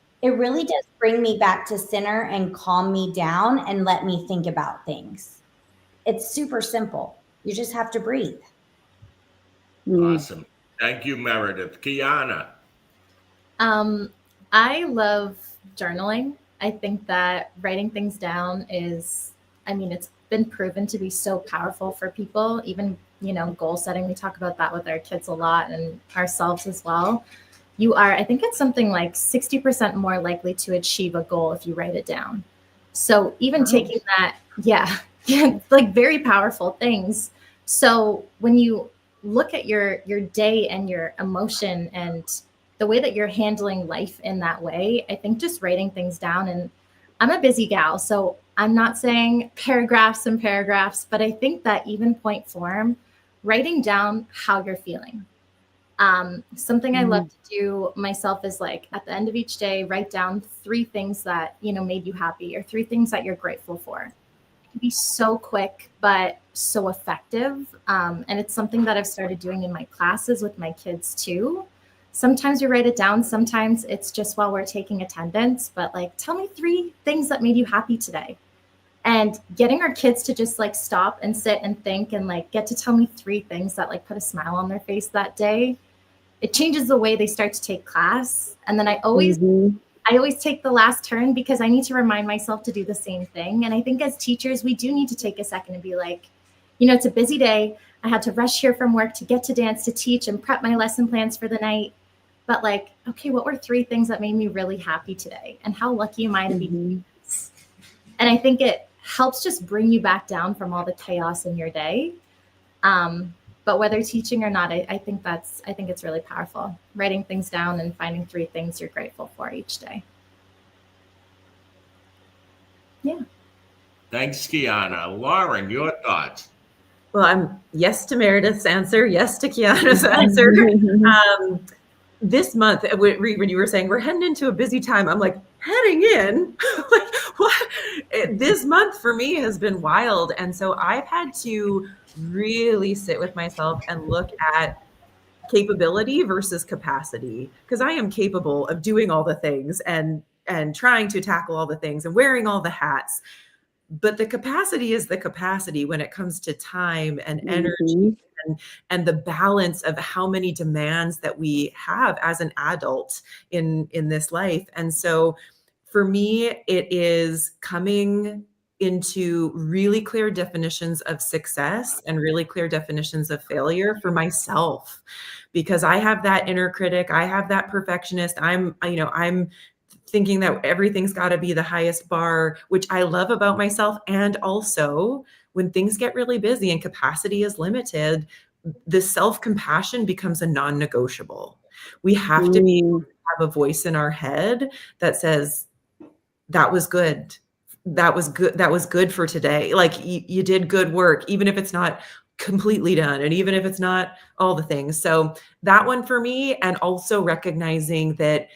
bring me back to center and calm me down and let me think about things. It's super simple. You just have to breathe. Awesome. Thank you, Meredith. Kiana. I love journaling. I think that writing things down is, it's been proven to be so powerful for people. Even, goal setting, we talk about that with our kids a lot and ourselves as well. You are, I think it's something like 60% more likely to achieve a goal if you write it down. So even taking that, like very powerful things. So when you look at your day and your emotion and the way that you're handling life in that way, I think just writing things down, and I'm a busy gal, so I'm not saying paragraphs and paragraphs, but I think that even point form, writing down how you're feeling. Something I love to do myself is, like, at the end of each day, write down 3 things that, made you happy, or 3 things that you're grateful for. It can be so quick, but so effective. And it's something that I've started doing in my classes with my kids too. Sometimes we write it down. Sometimes it's just while we're taking attendance, but like, tell me 3 things that made you happy today. And getting our kids to just like stop and sit and think and like get to tell me 3 things that like put a smile on their face that day, it changes the way they start to take class. And then I always take the last turn because I need to remind myself to do the same thing. And I think as teachers, we do need to take a second and be like, you know, it's a busy day. I had to rush here from work to get to dance, to teach and prep my lesson plans for the night. But like, okay, what were 3 things that made me really happy today? And how lucky am I to be doing this? And I think it helps just bring you back down from all the chaos in your day. But whether teaching or not, I think it's really powerful. Writing things down and finding 3 things you're grateful for each day. Yeah. Thanks, Kiana. Lauren, your thoughts? Well, I'm yes to Meredith's answer, yes to Kiana's answer. This month, when you were saying we're heading into a busy time, I'm like, heading in? Like, what? This month for me has been wild. And so I've had to really sit with myself and look at capability versus capacity, because I am capable of doing all the things and trying to tackle all the things and wearing all the hats. But the capacity is the capacity when it comes to time and energy and the balance of how many demands that we have as an adult in this life. And so for me, it is coming into really clear definitions of success and really clear definitions of failure for myself, because I have that inner critic. I have that perfectionist. I'm thinking that everything's got to be the highest bar, which I love about myself. And also when things get really busy and capacity is limited, the self-compassion becomes a non-negotiable. We have to have a voice in our head that says, that was good. That was good. That was good for today. Like you did good work, even if it's not completely done. And even if it's not all the things. So that one for me, and also recognizing that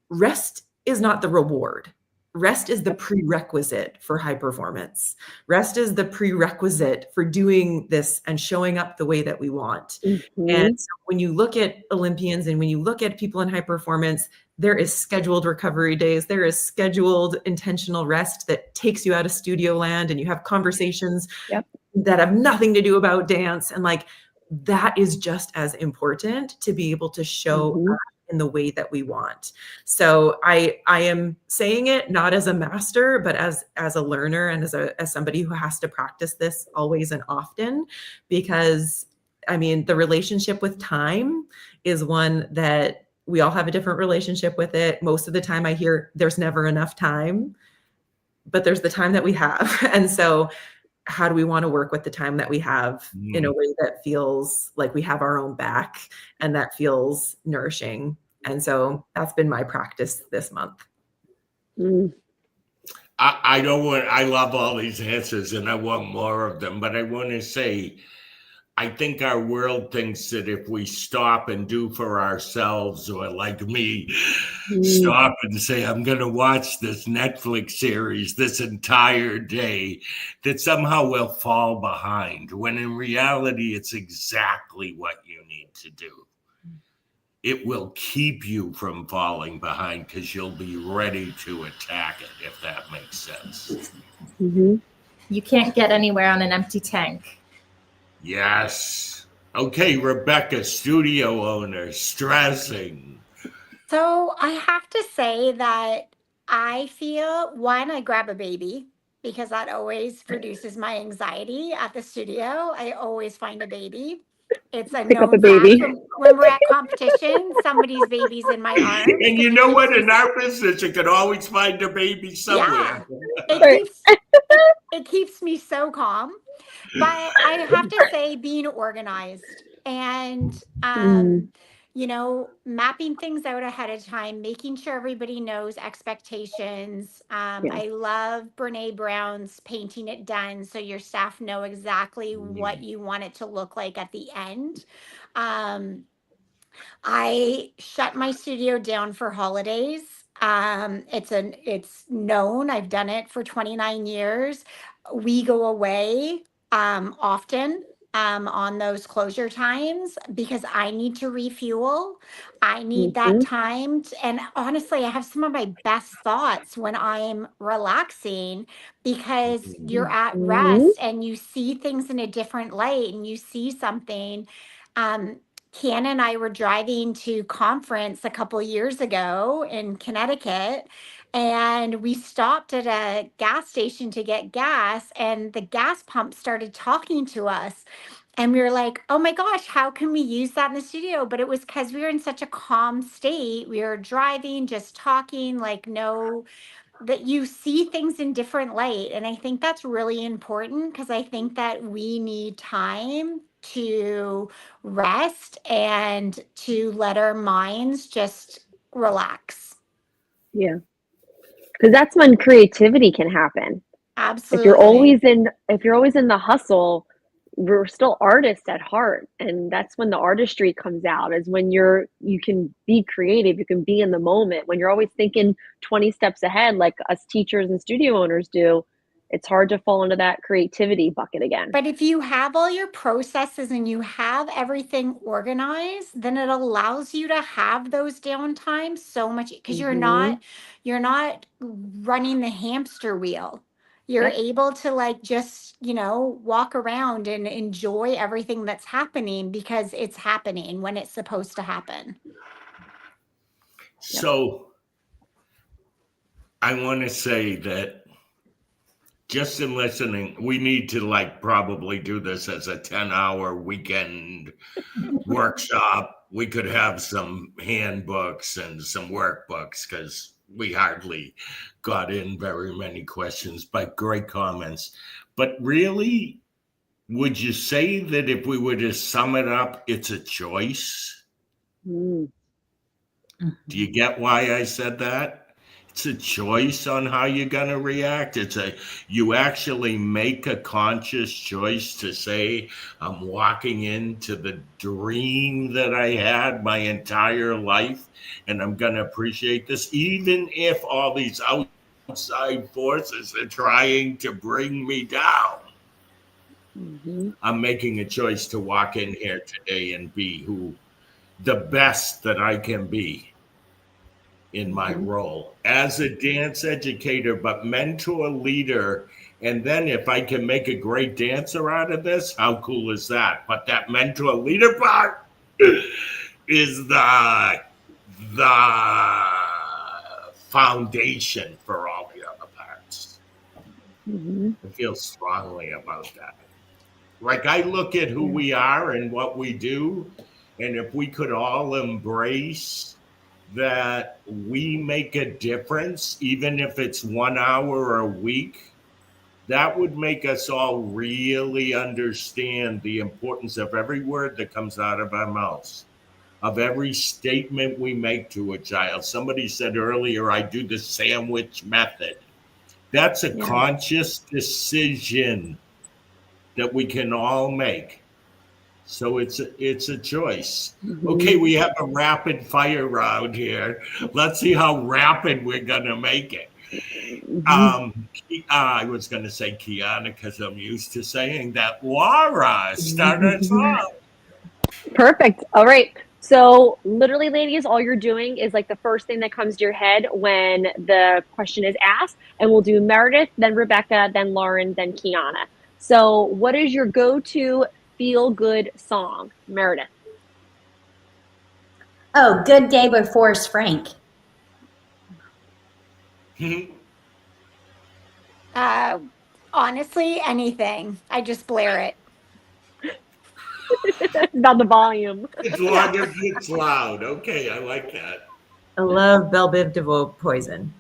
rest is not the reward. Rest is the prerequisite for high performance. Rest is the prerequisite for doing this and showing up the way that we want. And so when you look at Olympians and when you look at people in high performance, there is scheduled recovery days. There is scheduled intentional rest that takes you out of studio land, and you have conversations that have nothing to do about dance. And like, that is just as important to be able to show up in the way that we want. So I am saying it not as a master, but as a learner and as somebody who has to practice this always and often, because I mean, the relationship with time is one that we all have a different relationship with it. Most of the time I hear there's never enough time, but there's the time that we have. And so how do we want to work with the time that we have in a way that feels like we have our own back and that feels nourishing? And so that's been my practice this month. I love all these answers and I want more of them, but I want to say, I think our world thinks that if we stop and do for ourselves, or like me, stop and say, I'm going to watch this Netflix series this entire day, that somehow we'll fall behind, when in reality, it's exactly what you need to do. It will keep you from falling behind because you'll be ready to attack it, if that makes sense. You can't get anywhere on an empty tank. Yes. Okay, Rebecca, studio owner, stressing. So I have to say that I feel, one, I grab a baby because that always reduces my anxiety at the studio. I always find a baby. It's a Pick up known a baby. fact. When we're at competition, somebody's baby's in my arms. And you know what? In our business, you can always find a baby somewhere. Yeah, it keeps me so calm. But I have to say, being organized and mapping things out ahead of time, making sure everybody knows expectations. I love Brene Brown's Painting It Done, so your staff know exactly what you want it to look like at the end. I shut my studio down for holidays. It's known. I've done it for 29 years. We go away often. on those closure times because I need to refuel. I need that time. And honestly, I have some of my best thoughts when I'm relaxing because you're at rest and you see things in a different light and you see something. Kiana and I were driving to conference a couple years ago in Connecticut, and we stopped at a gas station to get gas, and the gas pump started talking to us. And we were like, oh my gosh, how can we use that in the studio? But it was because we were in such a calm state. We were driving, just talking, like, no, that you see things in different light. And I think that's really important because I think that we need time to rest and to let our minds just relax. Yeah. Because that's when creativity can happen. Absolutely. If you're always in the hustle, we're still artists at heart, and that's when the artistry comes out, is when you can be creative, you can be in the moment. When you're always thinking 20 steps ahead like us teachers and studio owners do, it's hard to fall into that creativity bucket again. But if you have all your processes and you have everything organized, then it allows you to have those downtimes so much because you're not running the hamster wheel. You're able to like just, walk around and enjoy everything that's happening because it's happening when it's supposed to happen. So I want to say that just in listening, we need to like probably do this as a 10-hour weekend workshop. We could have some handbooks and some workbooks because we hardly got in very many questions, but great comments. But really, would you say that if we were to sum it up, it's a choice? Do you get why I said that? It's a choice on how you're going to react. You actually make a conscious choice to say, I'm walking into the dream that I had my entire life, and I'm going to appreciate this, even if all these outside forces are trying to bring me down. I'm making a choice to walk in here today and be the best that I can be in my role as a dance educator, but mentor, leader. And then if I can make a great dancer out of this, how cool is that? But that mentor leader part is the foundation for all the other parts. I feel strongly about that. Like I look at who we are and what we do, and if we could all embrace that we make a difference, even if it's 1 hour a week, that would make us all really understand the importance of every word that comes out of our mouths, of every statement we make to a child. Somebody said earlier, I do the sandwich method. That's a conscious decision that we can all make. So it's a choice. Okay, we have a rapid fire round here. Let's see how rapid we're gonna make it. I was gonna say Kiana because I'm used to saying that. Laura, start us off. Perfect. All right. So literally, ladies, all you're doing is like the first thing that comes to your head when the question is asked, and we'll do Meredith, then Rebecca, then Lauren, then Kiana. So what is your go-to feel-good song, Meredith? Oh, Good Day by Forrest Frank. Honestly, anything. I just blare it. About the volume. As long as it's loud. Okay, I like that. I love Belle Biv DeVoe, Poison.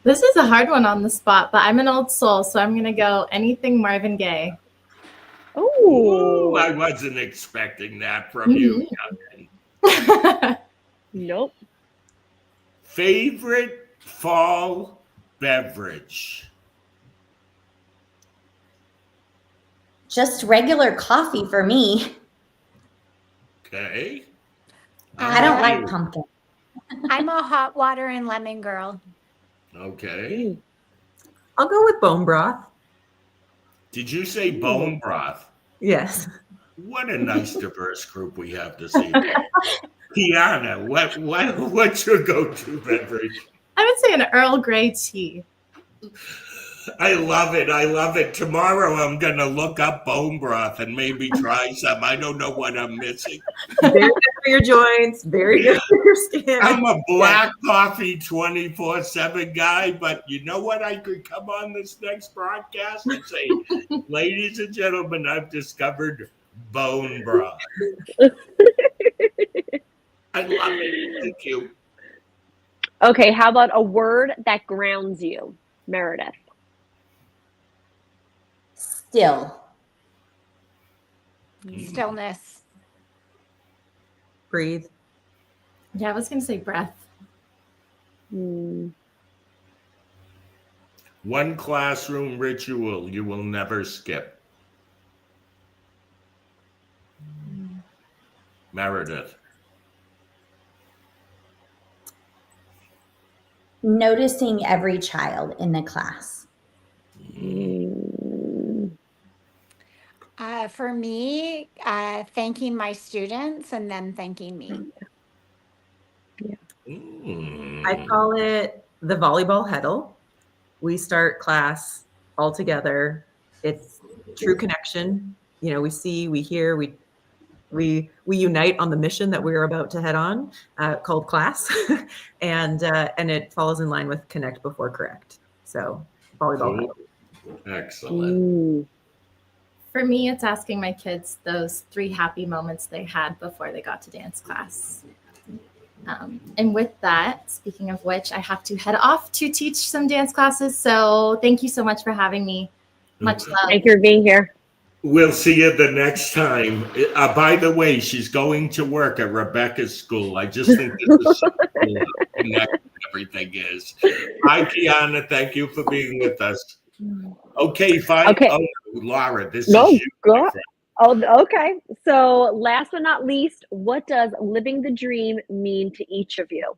This is a hard one on the spot, but I'm an old soul, so I'm going to go anything Marvin Gaye. Ooh, I wasn't expecting that from you. Nope. Favorite fall beverage? Just regular coffee for me. Okay. I don't like pumpkin. I'm a hot water and lemon girl. Okay. I'll go with bone broth. Did you say bone broth? Yes. What a nice diverse group we have this evening. Kiana, what's your go-to beverage? I would say an Earl Grey tea. I love it. I love it. Tomorrow I'm going to look up bone broth and maybe try some. I don't know what I'm missing. Very good for your joints, very good for your skin. I'm a black coffee 24/7 guy, but you know what? I could come on this next broadcast and say, ladies and gentlemen, I've discovered bone broth. I love it. Thank you. Okay, how about a word that grounds you, Meredith? Still. Stillness. Breathe. Yeah, I was going to say breath. Hmm. One classroom ritual you will never skip. Meredith. Noticing every child in the class. For me, thanking my students and them thanking me. I call it the volleyball huddle. We start class all together. It's true connection. You know, we see, we hear, we unite on the mission that we're about to head on, called class, and it falls in line with connect before correct. So volleyball huddle. Excellent. For me, it's asking my kids those 3 happy moments they had before they got to dance class. And with that, speaking of which, I have to head off to teach some dance classes. So thank you so much for having me. Much love. Thank you for being here. We'll see you the next time. By the way, she's going to work at Rebecca's school. I just think this is so cool how connected everything is. Hi, Kiana. Thank you for being with us. Okay, fine. Okay. Oh, Laura, this is you. Go. Oh, okay. So last but not least, what does living the dream mean to each of you?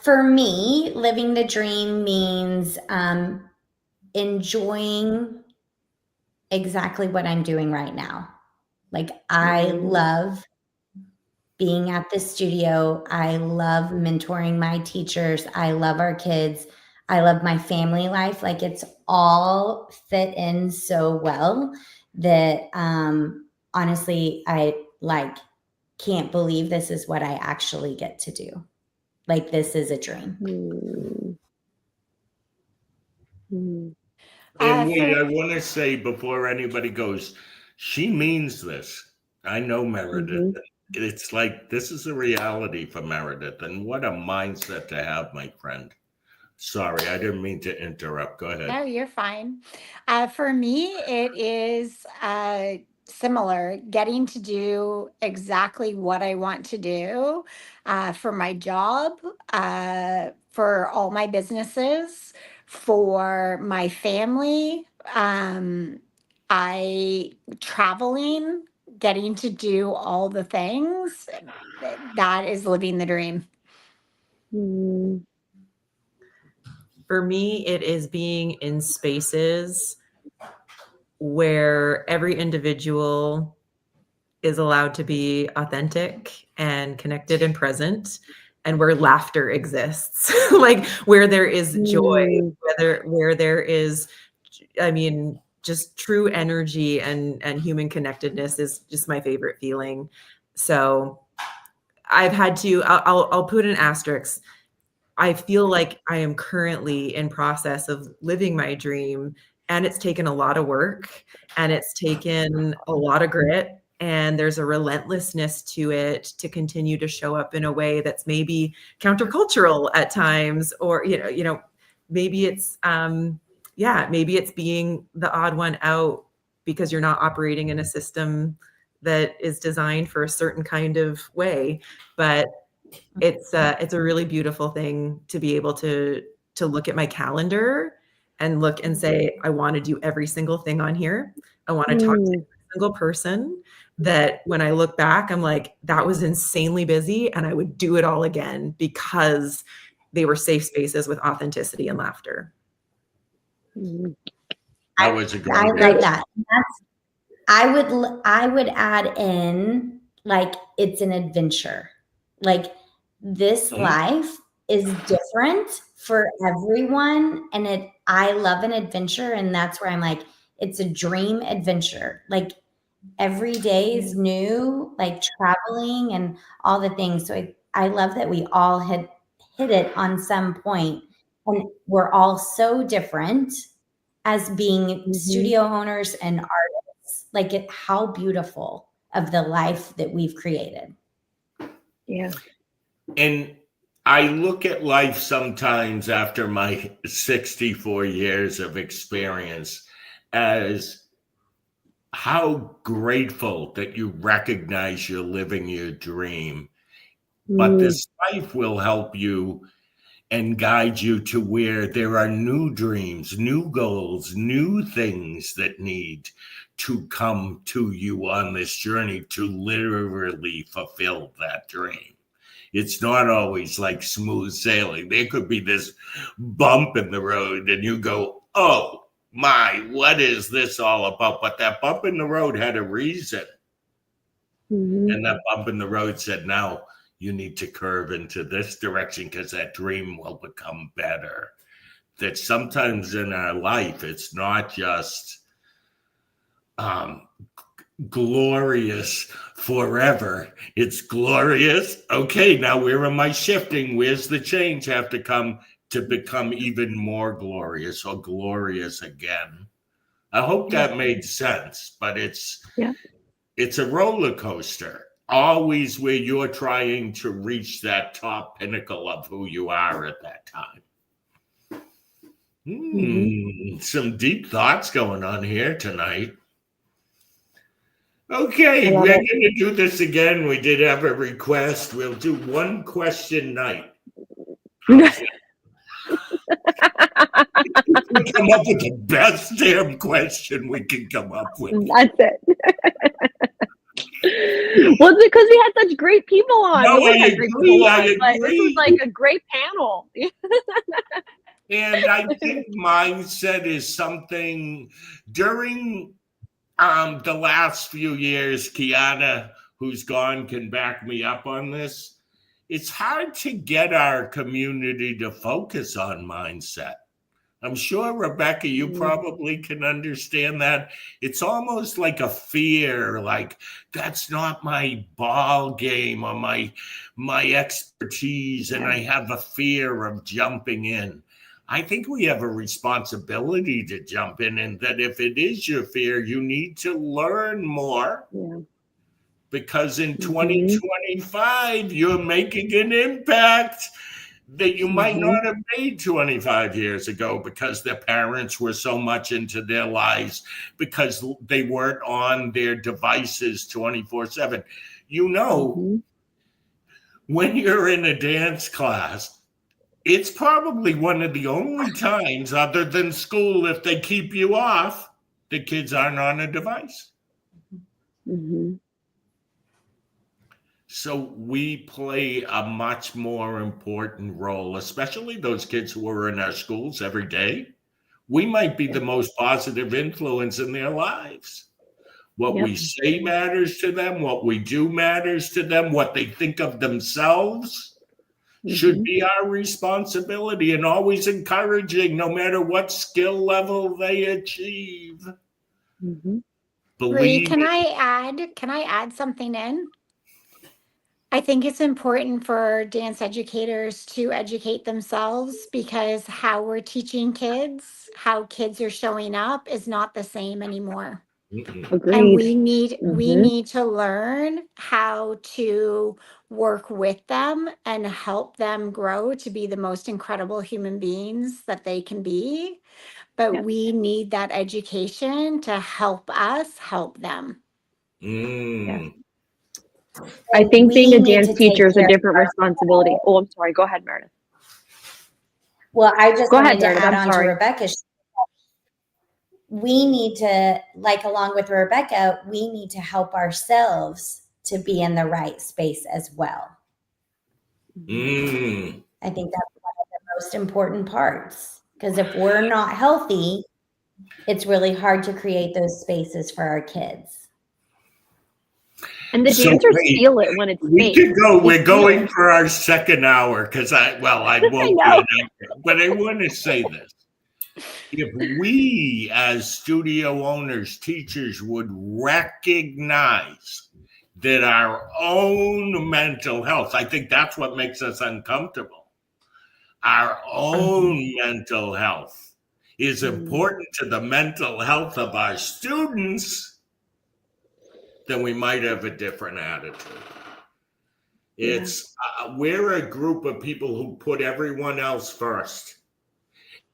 For me, living the dream means enjoying exactly what I'm doing right now. Like, I love being at the studio. I love mentoring my teachers. I love our kids. I love my family life. Like, it's all fit in so well that honestly, I can't believe this is what I actually get to do. Like, this is a dream. And wait, I want to say before anybody goes, she means this. I know Meredith. It's like, this is a reality for Meredith. And what a mindset to have, my friend. Sorry, I didn't mean to interrupt. Go ahead. No, you're fine. For me, it is similar, getting to do exactly what I want to do for my job, for all my businesses, for my family. Traveling, getting to do all the things. That is living the dream. For me, it is being in spaces where every individual is allowed to be authentic and connected and present, and where laughter exists, like where there is joy, where there is, I mean, just true energy and human connectedness is just my favorite feeling. So I've had to, I'll put an asterisk. I feel like I am currently in process of living my dream, and it's taken a lot of work, and it's taken a lot of grit, and there's a relentlessness to it to continue to show up in a way that's maybe countercultural at times, or you know, maybe it's maybe it's being the odd one out because you're not operating in a system that is designed for a certain kind of way, but it's a really beautiful thing to be able to look at my calendar and look and say, I want to do every single thing on here. I want to talk to every single person that when I look back, I'm like, that was insanely busy and I would do it all again because they were safe spaces with authenticity and laughter. That was a great I love that. I would add in, like, it's an adventure. Like, this life is different for everyone, and I love an adventure, and that's where I'm like, it's a dream adventure. Like, every day is new, like traveling and all the things. So I love that we all had hit it on some point, and we're all so different as being studio owners and artists. Like, how beautiful of the life that we've created. Yeah. And I look at life sometimes after my 64 years of experience as how grateful that you recognize you're living your dream. But this life will help you and guide you to where there are new dreams, new goals, new things that need to come to you on this journey to literally fulfill that dream. It's not always like smooth sailing. There could be this bump in the road and you go, oh my, what is this all about? But that bump in the road had a reason. And that bump in the road said, now you need to curve into this direction because that dream will become better. That sometimes in our life, it's not just glorious forever. It's glorious. Okay, now where am I shifting? Where's the change have to come to become even more glorious or glorious again? I hope that made sense, but it's a roller coaster. Always where you're trying to reach that top pinnacle of who you are at that time. Some deep thoughts going on here tonight. Okay, we're going to do this again. We did have a request. We'll do one question night. We come up with the best damn question we can come up with. That's it. Well, it's because we had such great people on. No, I agree. But this was like a great panel. And I think mindset is something during the last few years, Kiana, who's gone, can back me up on this. It's hard to get our community to focus on mindset. I'm sure, Rebecca, you probably can understand that. It's almost like a fear, like that's not my ball game or my expertise, and I have a fear of jumping in. I think we have a responsibility to jump in, and that if it is your fear, you need to learn more. Because in 2025, you're making an impact that you might not have made 25 years ago because their parents were so much into their lives, because they weren't on their devices 24/7. You know, when you're in a dance class, it's probably one of the only times other than school, if they keep you off, the kids aren't on a device. So we play a much more important role, especially those kids who are in our schools every day. We might be the most positive influence in their lives. What we say matters to them. What we do matters to them. What they think of themselves should be our responsibility, and always encouraging, no matter what skill level they achieve. Bree, can I add something in? I think it's important for dance educators to educate themselves, because how we're teaching kids, how kids are showing up is not the same anymore. Agreed. And we need to learn how to work with them and help them grow to be the most incredible human beings that they can be. But we need that education to help us help them. I think being a dance teacher is a different responsibility. Oh, I'm sorry. Go ahead, Meredith. Well, I just wanted to add on to Rebecca. we need to, like, along with Rebecca, we need to help ourselves to be in the right space as well. I think that's one of the most important parts, because if we're not healthy, it's really hard to create those spaces for our kids. And the dancers feel it when it's we fake. could go. We're going for our second hour because I won't be an actor, but I want to say this. If we as studio owners, teachers would recognize that our own mental health, I think that's what makes us uncomfortable. Our own mental health is important to the mental health of our students, then we might have a different attitude. It's we're a group of people who put everyone else first.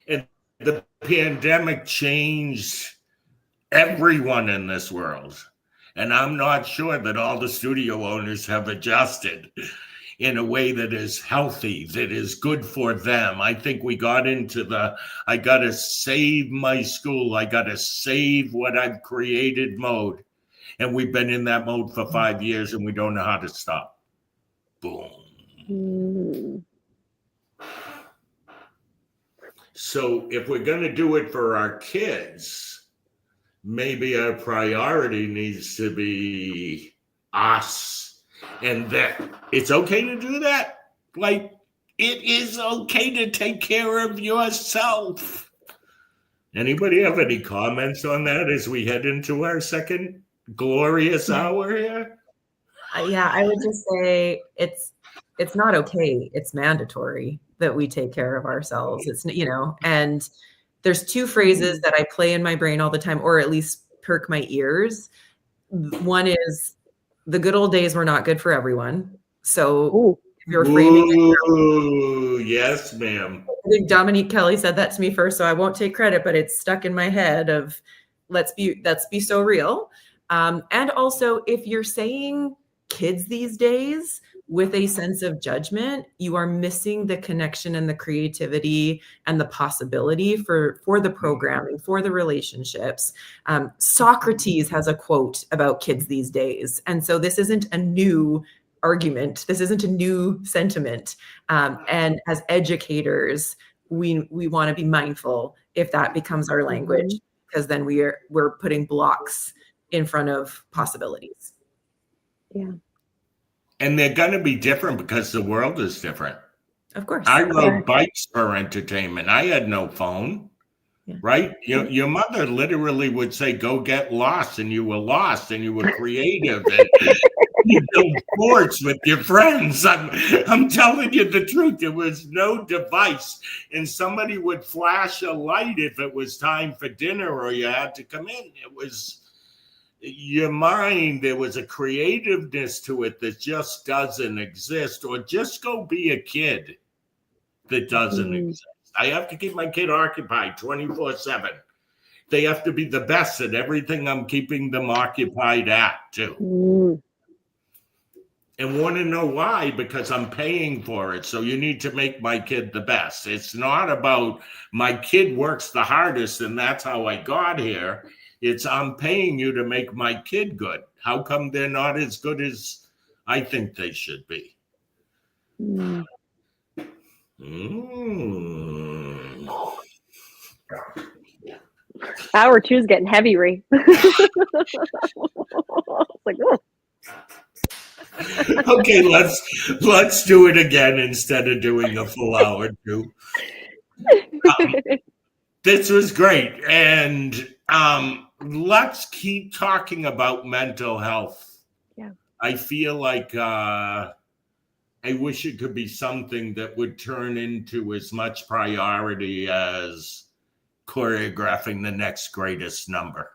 And the pandemic changed everyone in this world. And I'm not sure that all the studio owners have adjusted in a way that is healthy, that is good for them. I think we got into I got to save my school, I got to save what I've created mode. And we've been in that mode for 5 years and we don't know how to stop. Boom. So if we're going to do it for our kids, maybe our priority needs to be us, and that it's okay to do that. Like, it is okay to take care of yourself. Anybody have any comments on that as we head into our second glorious hour here? Yeah, I would just say it's not okay. It's mandatory that we take care of ourselves. It's, and there's two phrases that I play in my brain all the time, or at least perk my ears. One is, the good old days were not good for everyone. So if you're framing it, yes, ma'am. I think Dominique Kelly said that to me first, so I won't take credit, but it's stuck in my head of let's be so real. And also, if you're saying kids these days with a sense of judgment, you are missing the connection and the creativity and the possibility for the programming, for the relationships. Socrates has a quote about kids these days. And so this isn't a new argument. This isn't a new sentiment. And as educators, we want to be mindful if that becomes our language, because then we're putting blocks in front of possibilities. Yeah. And they're going to be different because the world is different. Of course. I rode bikes for entertainment. I had no phone, right? Your mother literally would say, go get lost, and you were lost, and you were creative, and you built sports with your friends. I'm telling you the truth. There was no device, and somebody would flash a light if it was time for dinner or you had to come in. It was your mind. There was a creativeness to it that just doesn't exist. Or just go be a kid that doesn't exist. I have to keep my kid occupied 24/7. They have to be the best at everything I'm keeping them occupied at too. And want to know why? Because I'm paying for it. So you need to make my kid the best. It's not about my kid works the hardest and that's how I got here. It's I'm paying you to make my kid good. How come they're not as good as I think they should be? Hour 2 is getting heavy, Ree. Like, okay, let's do it again instead of doing a full hour 2. This was great, and let's keep talking about mental health. Yeah, I feel like I wish it could be something that would turn into as much priority as choreographing the next greatest number.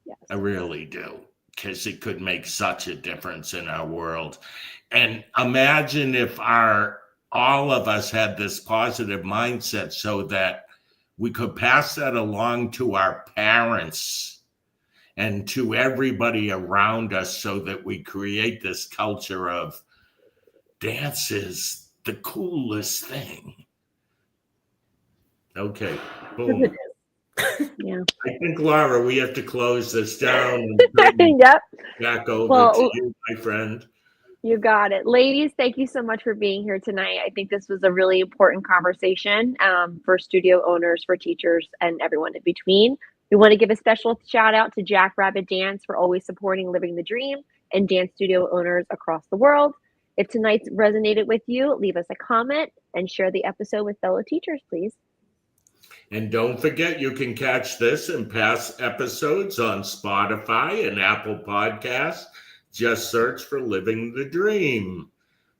yes. I really do, because it could make such a difference in our world. And imagine if all of us had this positive mindset so that we could pass that along to our parents and to everybody around us, so that we create this culture of dance is the coolest thing. Okay, boom. Yeah. I think, Laura, we have to close this down and turn Yep. back over Well, to you, my friend. You got it. Ladies, thank you so much for being here tonight. I think this was a really important conversation for studio owners, for teachers, and everyone in between. We want to give a special shout out to Jackrabbit Dance for always supporting Living the Dream and dance studio owners across the world. If tonight's resonated with you, leave us a comment and share the episode with fellow teachers, please. And don't forget, you can catch this and past episodes on Spotify and Apple Podcasts. Just search for Living the Dream.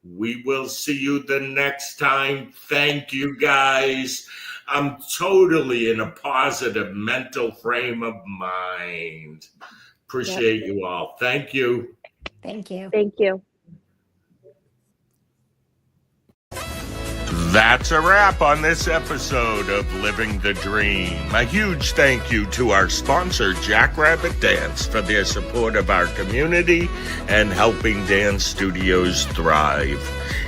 We will see you the next time. Thank you, guys. I'm totally in a positive mental frame of mind. Appreciate you all. Thank you. Thank you. Thank you. That's a wrap on this episode of Living the Dream. A huge thank you to our sponsor, Jackrabbit Dance, for their support of our community and helping dance studios thrive.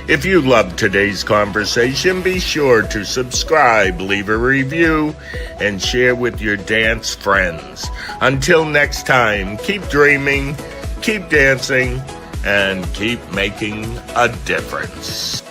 If you loved today's conversation, be sure to subscribe, leave a review, and share with your dance friends. Until next time, keep dreaming, keep dancing, and keep making a difference.